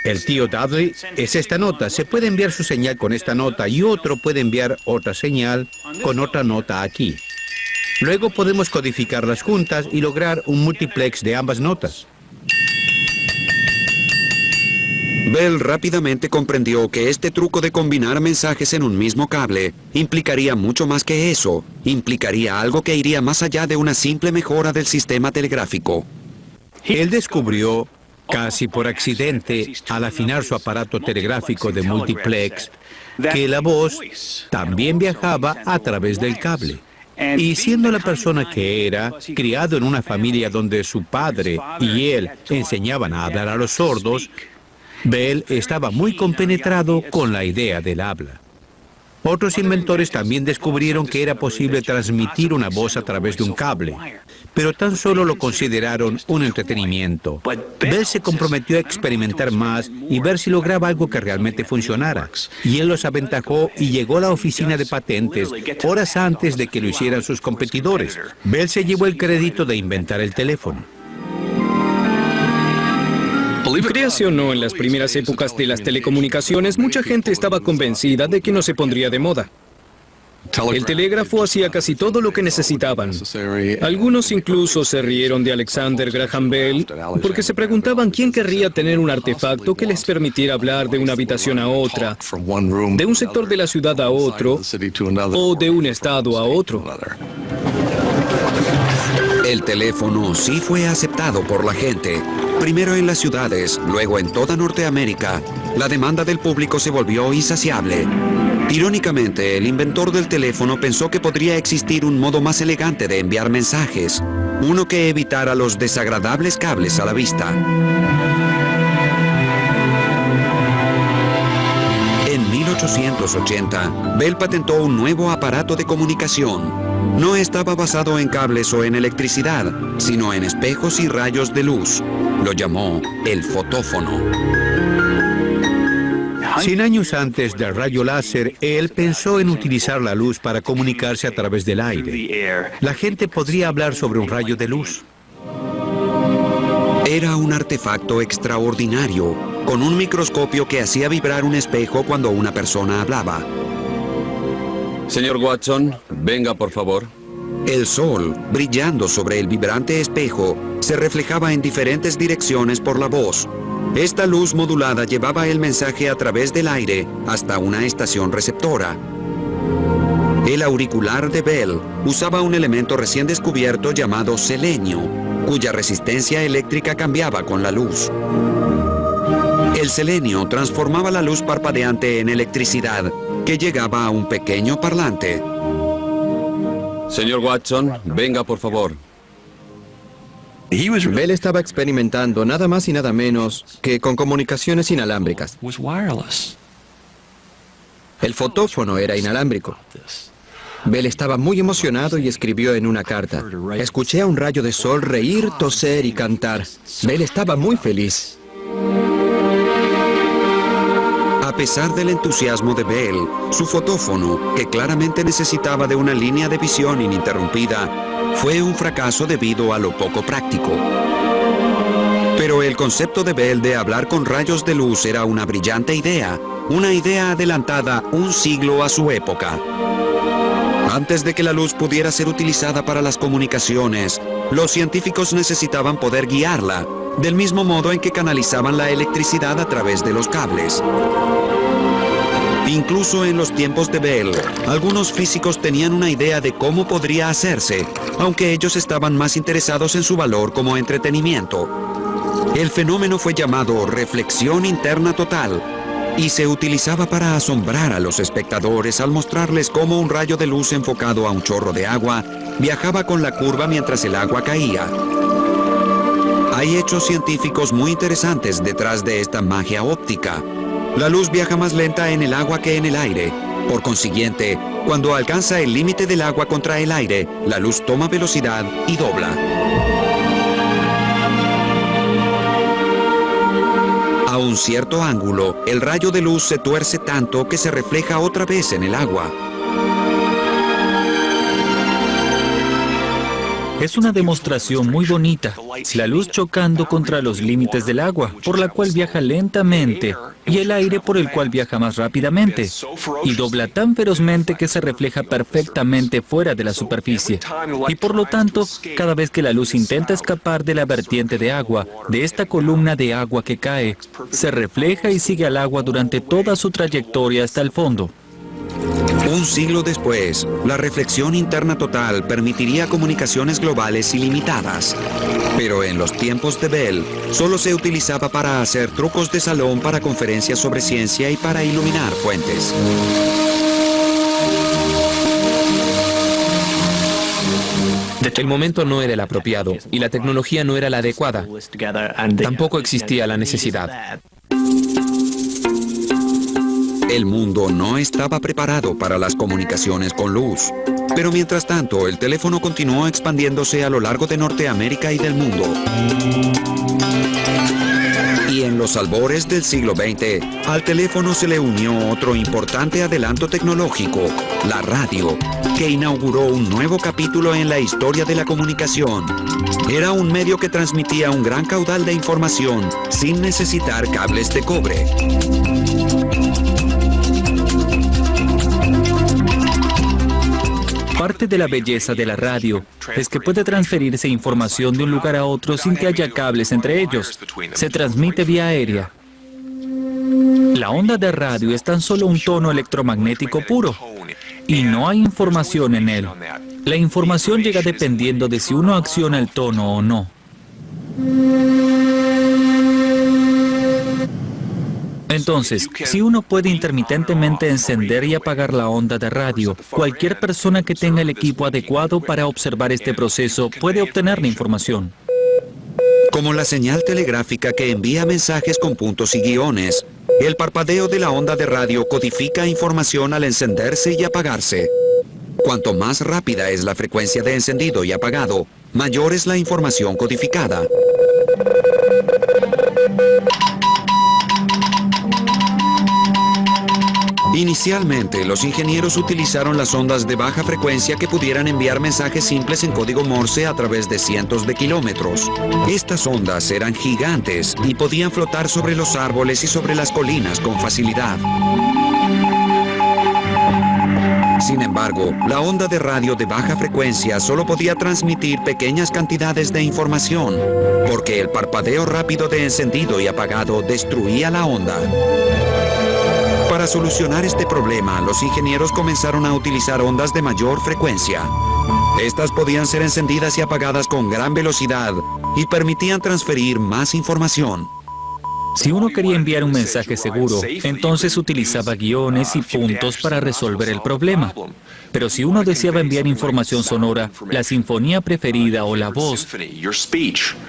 el tío Dudley es esta nota. Se puede enviar su señal con esta nota y otro puede enviar otra señal con otra nota aquí. Luego podemos codificarlas juntas y lograr un multiplex de ambas notas. Bell rápidamente comprendió que este truco de combinar mensajes en un mismo cable implicaría mucho más que eso. Implicaría algo que iría más allá de una simple mejora del sistema telegráfico. Él descubrió, casi por accidente, al afinar su aparato telegráfico de multiplex, que la voz también viajaba a través del cable. Y siendo la persona que era, criado en una familia donde su padre y él enseñaban a hablar a los sordos, Bell estaba muy compenetrado con la idea del habla. Otros inventores también descubrieron que era posible transmitir una voz a través de un cable, pero tan solo lo consideraron un entretenimiento. Bell se comprometió a experimentar más y ver si lograba algo que realmente funcionara. Y él los aventajó y llegó a la oficina de patentes horas antes de que lo hicieran sus competidores. Bell se llevó el crédito de inventar el teléfono. Créase o no, en las primeras épocas de las telecomunicaciones, mucha gente estaba convencida de que no se pondría de moda. El telégrafo hacía casi todo lo que necesitaban. Algunos incluso se rieron de Alexander Graham Bell porque se preguntaban quién querría tener un artefacto que les permitiera hablar de una habitación a otra, de un sector de la ciudad a otro o de un estado a otro. El teléfono sí fue aceptado por la gente. Primero en las ciudades, luego en toda Norteamérica. La demanda del público se volvió insaciable. Irónicamente, el inventor del teléfono pensó que podría existir un modo más elegante de enviar mensajes, uno que evitara los desagradables cables a la vista. En 1880, Bell patentó un nuevo aparato de comunicación. No estaba basado en cables o en electricidad, sino en espejos y rayos de luz. Lo llamó el fotófono. 100 años antes del rayo láser, él pensó en utilizar la luz para comunicarse a través del aire. La gente podría hablar sobre un rayo de luz. Era un artefacto extraordinario, con un microscopio que hacía vibrar un espejo cuando una persona hablaba. Señor Watson, venga por favor. El sol, brillando sobre el vibrante espejo, se reflejaba en diferentes direcciones por la voz. Esta luz modulada llevaba el mensaje a través del aire hasta una estación receptora. El auricular de Bell usaba un elemento recién descubierto llamado selenio, cuya resistencia eléctrica cambiaba con la luz. El selenio transformaba la luz parpadeante en electricidad, que llegaba a un pequeño parlante. Señor Watson, venga por favor. Bell estaba experimentando nada más y nada menos que con comunicaciones inalámbricas. El fotófono era inalámbrico. Bell estaba muy emocionado y escribió en una carta: escuché a un rayo de sol reír, toser y cantar. Bell estaba muy feliz. A pesar del entusiasmo de Bell, su fotófono, que claramente necesitaba de una línea de visión ininterrumpida, fue un fracaso debido a lo poco práctico. Pero el concepto de Bell de hablar con rayos de luz era una brillante idea, una idea adelantada un siglo a su época. Antes de que la luz pudiera ser utilizada para las comunicaciones, los científicos necesitaban poder guiarla, del mismo modo en que canalizaban la electricidad a través de los cables. Incluso en los tiempos de Bell, algunos físicos tenían una idea de cómo podría hacerse, aunque ellos estaban más interesados en su valor como entretenimiento. El fenómeno fue llamado reflexión interna total y se utilizaba para asombrar a los espectadores al mostrarles cómo un rayo de luz enfocado a un chorro de agua viajaba con la curva mientras el agua caía. Hay hechos científicos muy interesantes detrás de esta magia óptica. La luz viaja más lenta en el agua que en el aire. Por consiguiente, cuando alcanza el límite del agua contra el aire, la luz toma velocidad y dobla. A un cierto ángulo, el rayo de luz se tuerce tanto que se refleja otra vez en el agua. Es una demostración muy bonita, la luz chocando contra los límites del agua, por la cual viaja lentamente, y el aire por el cual viaja más rápidamente, y dobla tan ferozmente que se refleja perfectamente fuera de la superficie. Y por lo tanto, cada vez que la luz intenta escapar de la vertiente de agua, de esta columna de agua que cae, se refleja y sigue al agua durante toda su trayectoria hasta el fondo. Un siglo después, la reflexión interna total permitiría comunicaciones globales ilimitadas. Pero en los tiempos de Bell, solo se utilizaba para hacer trucos de salón para conferencias sobre ciencia y para iluminar fuentes. El momento no era el apropiado y la tecnología no era la adecuada. Tampoco existía la necesidad. El mundo no estaba preparado para las comunicaciones con luz. Pero mientras tanto, el teléfono continuó expandiéndose a lo largo de Norteamérica y del mundo. Y en los albores del siglo XX, al teléfono se le unió otro importante adelanto tecnológico, la radio, que inauguró un nuevo capítulo en la historia de la comunicación. Era un medio que transmitía un gran caudal de información sin necesitar cables de cobre. Parte de la belleza de la radio es que puede transferirse información de un lugar a otro sin que haya cables entre ellos. Se transmite vía aérea. La onda de radio es tan solo un tono electromagnético puro y no hay información en él. La información llega dependiendo de si uno acciona el tono o no. Entonces, si uno puede intermitentemente encender y apagar la onda de radio, cualquier persona que tenga el equipo adecuado para observar este proceso puede obtener la información. Como la señal telegráfica que envía mensajes con puntos y guiones, el parpadeo de la onda de radio codifica información al encenderse y apagarse. Cuanto más rápida es la frecuencia de encendido y apagado, mayor es la información codificada. Inicialmente, los ingenieros utilizaron las ondas de baja frecuencia que pudieran enviar mensajes simples en código Morse a través de cientos de kilómetros. Estas ondas eran gigantes y podían flotar sobre los árboles y sobre las colinas con facilidad. Sin embargo, la onda de radio de baja frecuencia solo podía transmitir pequeñas cantidades de información, porque el parpadeo rápido de encendido y apagado destruía la onda. Para solucionar este problema, los ingenieros comenzaron a utilizar ondas de mayor frecuencia. Estas podían ser encendidas y apagadas con gran velocidad y permitían transferir más información. Si uno quería enviar un mensaje seguro, entonces utilizaba guiones y puntos para resolver el problema. Pero si uno deseaba enviar información sonora, la sinfonía preferida o la voz,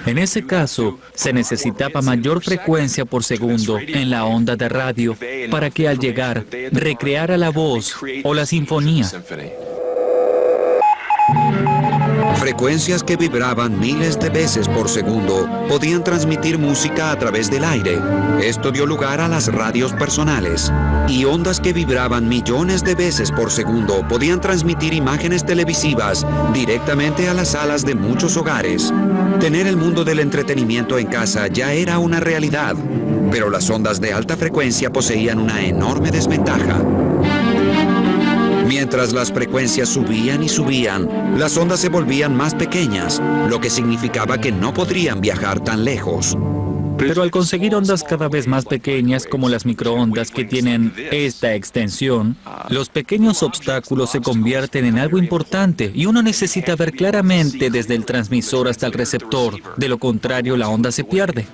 en ese caso, se necesitaba mayor frecuencia por segundo en la onda de radio para que al llegar recreara la voz o la sinfonía. Frecuencias que vibraban miles de veces por segundo podían transmitir música a través del aire. Esto dio lugar a las radios personales. Y ondas que vibraban millones de veces por segundo podían transmitir imágenes televisivas directamente a las salas de muchos hogares. Tener el mundo del entretenimiento en casa ya era una realidad, pero las ondas de alta frecuencia poseían una enorme desventaja. Mientras las frecuencias subían y subían, las ondas se volvían más pequeñas, lo que significaba que no podrían viajar tan lejos. Pero al conseguir ondas cada vez más pequeñas como las microondas que tienen esta extensión, los pequeños obstáculos se convierten en algo importante y uno necesita ver claramente desde el transmisor hasta el receptor. De lo contrario, la onda se pierde.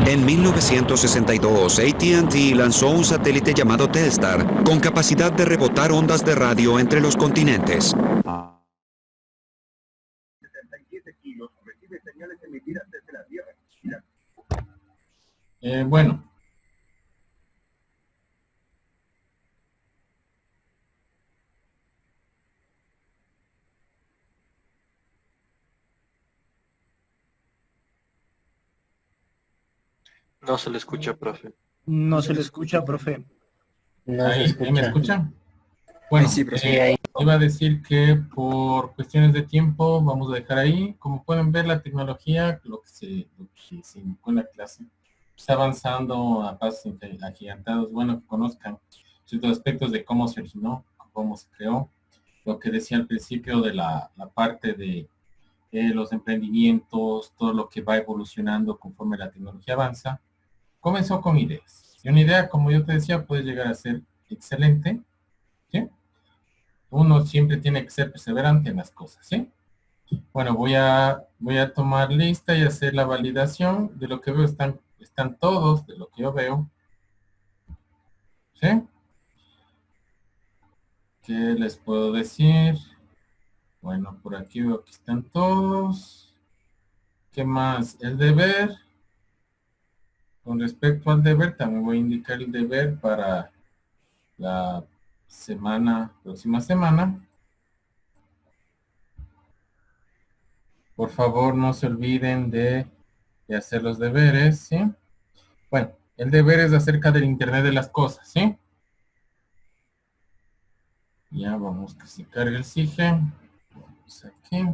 En 1962, AT&T lanzó un satélite llamado Telstar con capacidad de rebotar ondas de radio entre los continentes. Bueno. No se le escucha, profe. No se le escucha, profe. ¿Ahí me escuchan? Bueno, Sí, profe. iba a decir que por cuestiones de tiempo vamos a dejar ahí. Como pueden ver, la tecnología, lo que se indicó en la clase, está avanzando a pasos agigantados. Bueno, que conozcan ciertos aspectos de cómo se originó, cómo se creó. Lo que decía al principio de la parte de los emprendimientos, todo lo que va evolucionando conforme la tecnología avanza. Comenzó con ideas. Y una idea, como yo te decía, puede llegar a ser excelente, ¿sí? Uno siempre tiene que ser perseverante en las cosas, ¿sí? Bueno, voy a tomar lista y hacer la validación de lo que veo. Están todos de lo que yo veo, ¿sí? ¿Qué les puedo decir? Bueno, por aquí veo que están todos. ¿Qué más? El deber. Con respecto al deber, también voy a indicar el deber para la próxima semana. Por favor, no se olviden de hacer los deberes, ¿sí? Bueno, el deber es acerca del Internet de las cosas, ¿sí? Ya vamos que se cargue el SIGE. Vamos aquí.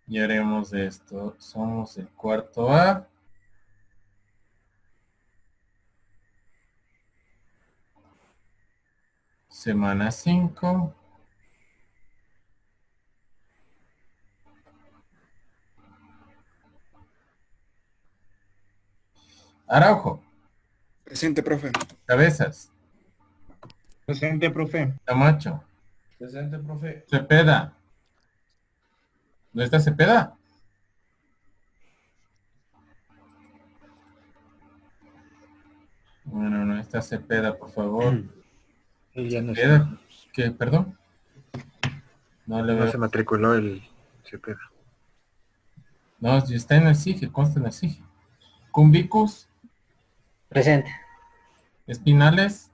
Y haremos esto. Somos el cuarto A. Semana 5. Araujo. Presente, profe. Cabezas. Presente, profe. Camacho. Presente, profe. Cepeda. ¿No está Cepeda? Bueno, no está Cepeda, por favor. Ya no Cepeda. ¿Qué? ¿Perdón? No le veo. se matriculó el Cepeda. No, está en el SIGE, consta en el SIGE. Cumbicus. Presente. Espinales.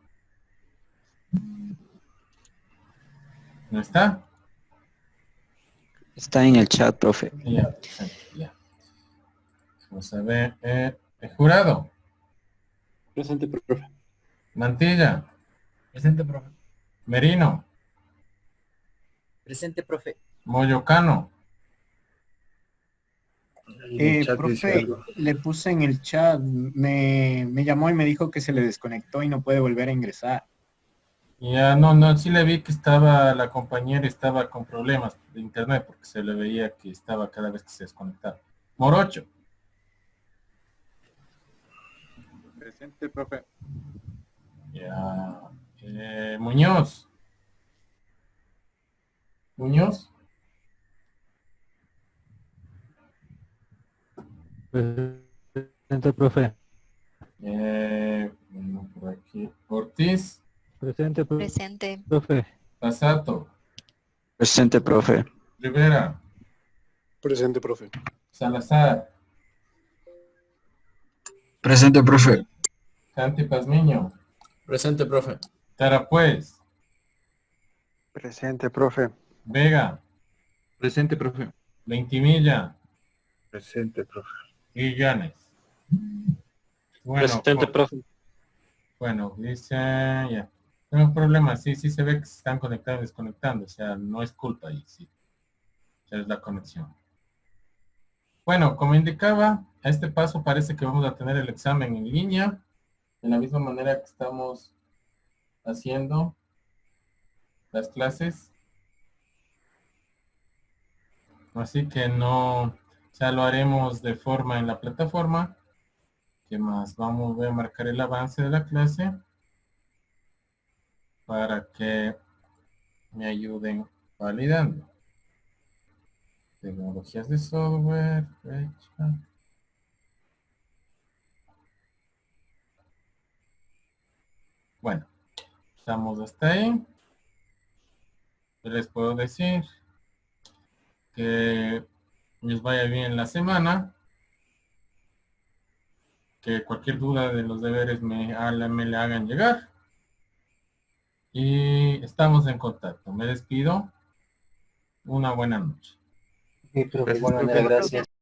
¿No está? Está en el chat, profe. Ya. Vamos a ver. El jurado. Presente, profe. Mantilla. Presente, profe. Merino. Presente, profe. Moyocano. Profe, le puse en el chat, me llamó y me dijo que se le desconectó y no puede volver a ingresar. Ya, no, sí le vi que estaba, la compañera estaba con problemas de internet porque se le veía que estaba cada vez que se desconectaba. Morocho. Presente, profe. Ya. Muñoz. Muñoz. Presente, profe. Bueno, por aquí. Ortiz. Presente, Presente. profe. Pasato. Presente, profe. Rivera. Presente, profe. Salazar. Presente, profe. Santi Pazmiño. Presente, profe. Tarapuez. Presente, profe. Vega. Presente, profe. Ventimilla. Presente, profe. Y Llanes. Bueno, Presente, profe. Bueno, dice ya. No hay problema, sí se ve que se están conectando y desconectando, o sea, no es culpa ahí, sí. O sea, es la conexión. Bueno, como indicaba, a este paso parece que vamos a tener el examen en línea, de la misma manera que estamos haciendo las clases. Así que no, o sea, lo haremos de forma en la plataforma. ¿Qué más? Voy a marcar el avance de la clase para que me ayuden validando. Tecnologías de software, fecha. Bueno, estamos hasta ahí. ¿Qué les puedo decir? Que les vaya bien la semana. Que cualquier duda de los deberes me le hagan llegar. Y estamos en contacto. Me despido. Una buena noche. Sí, profe, de igual manera, gracias.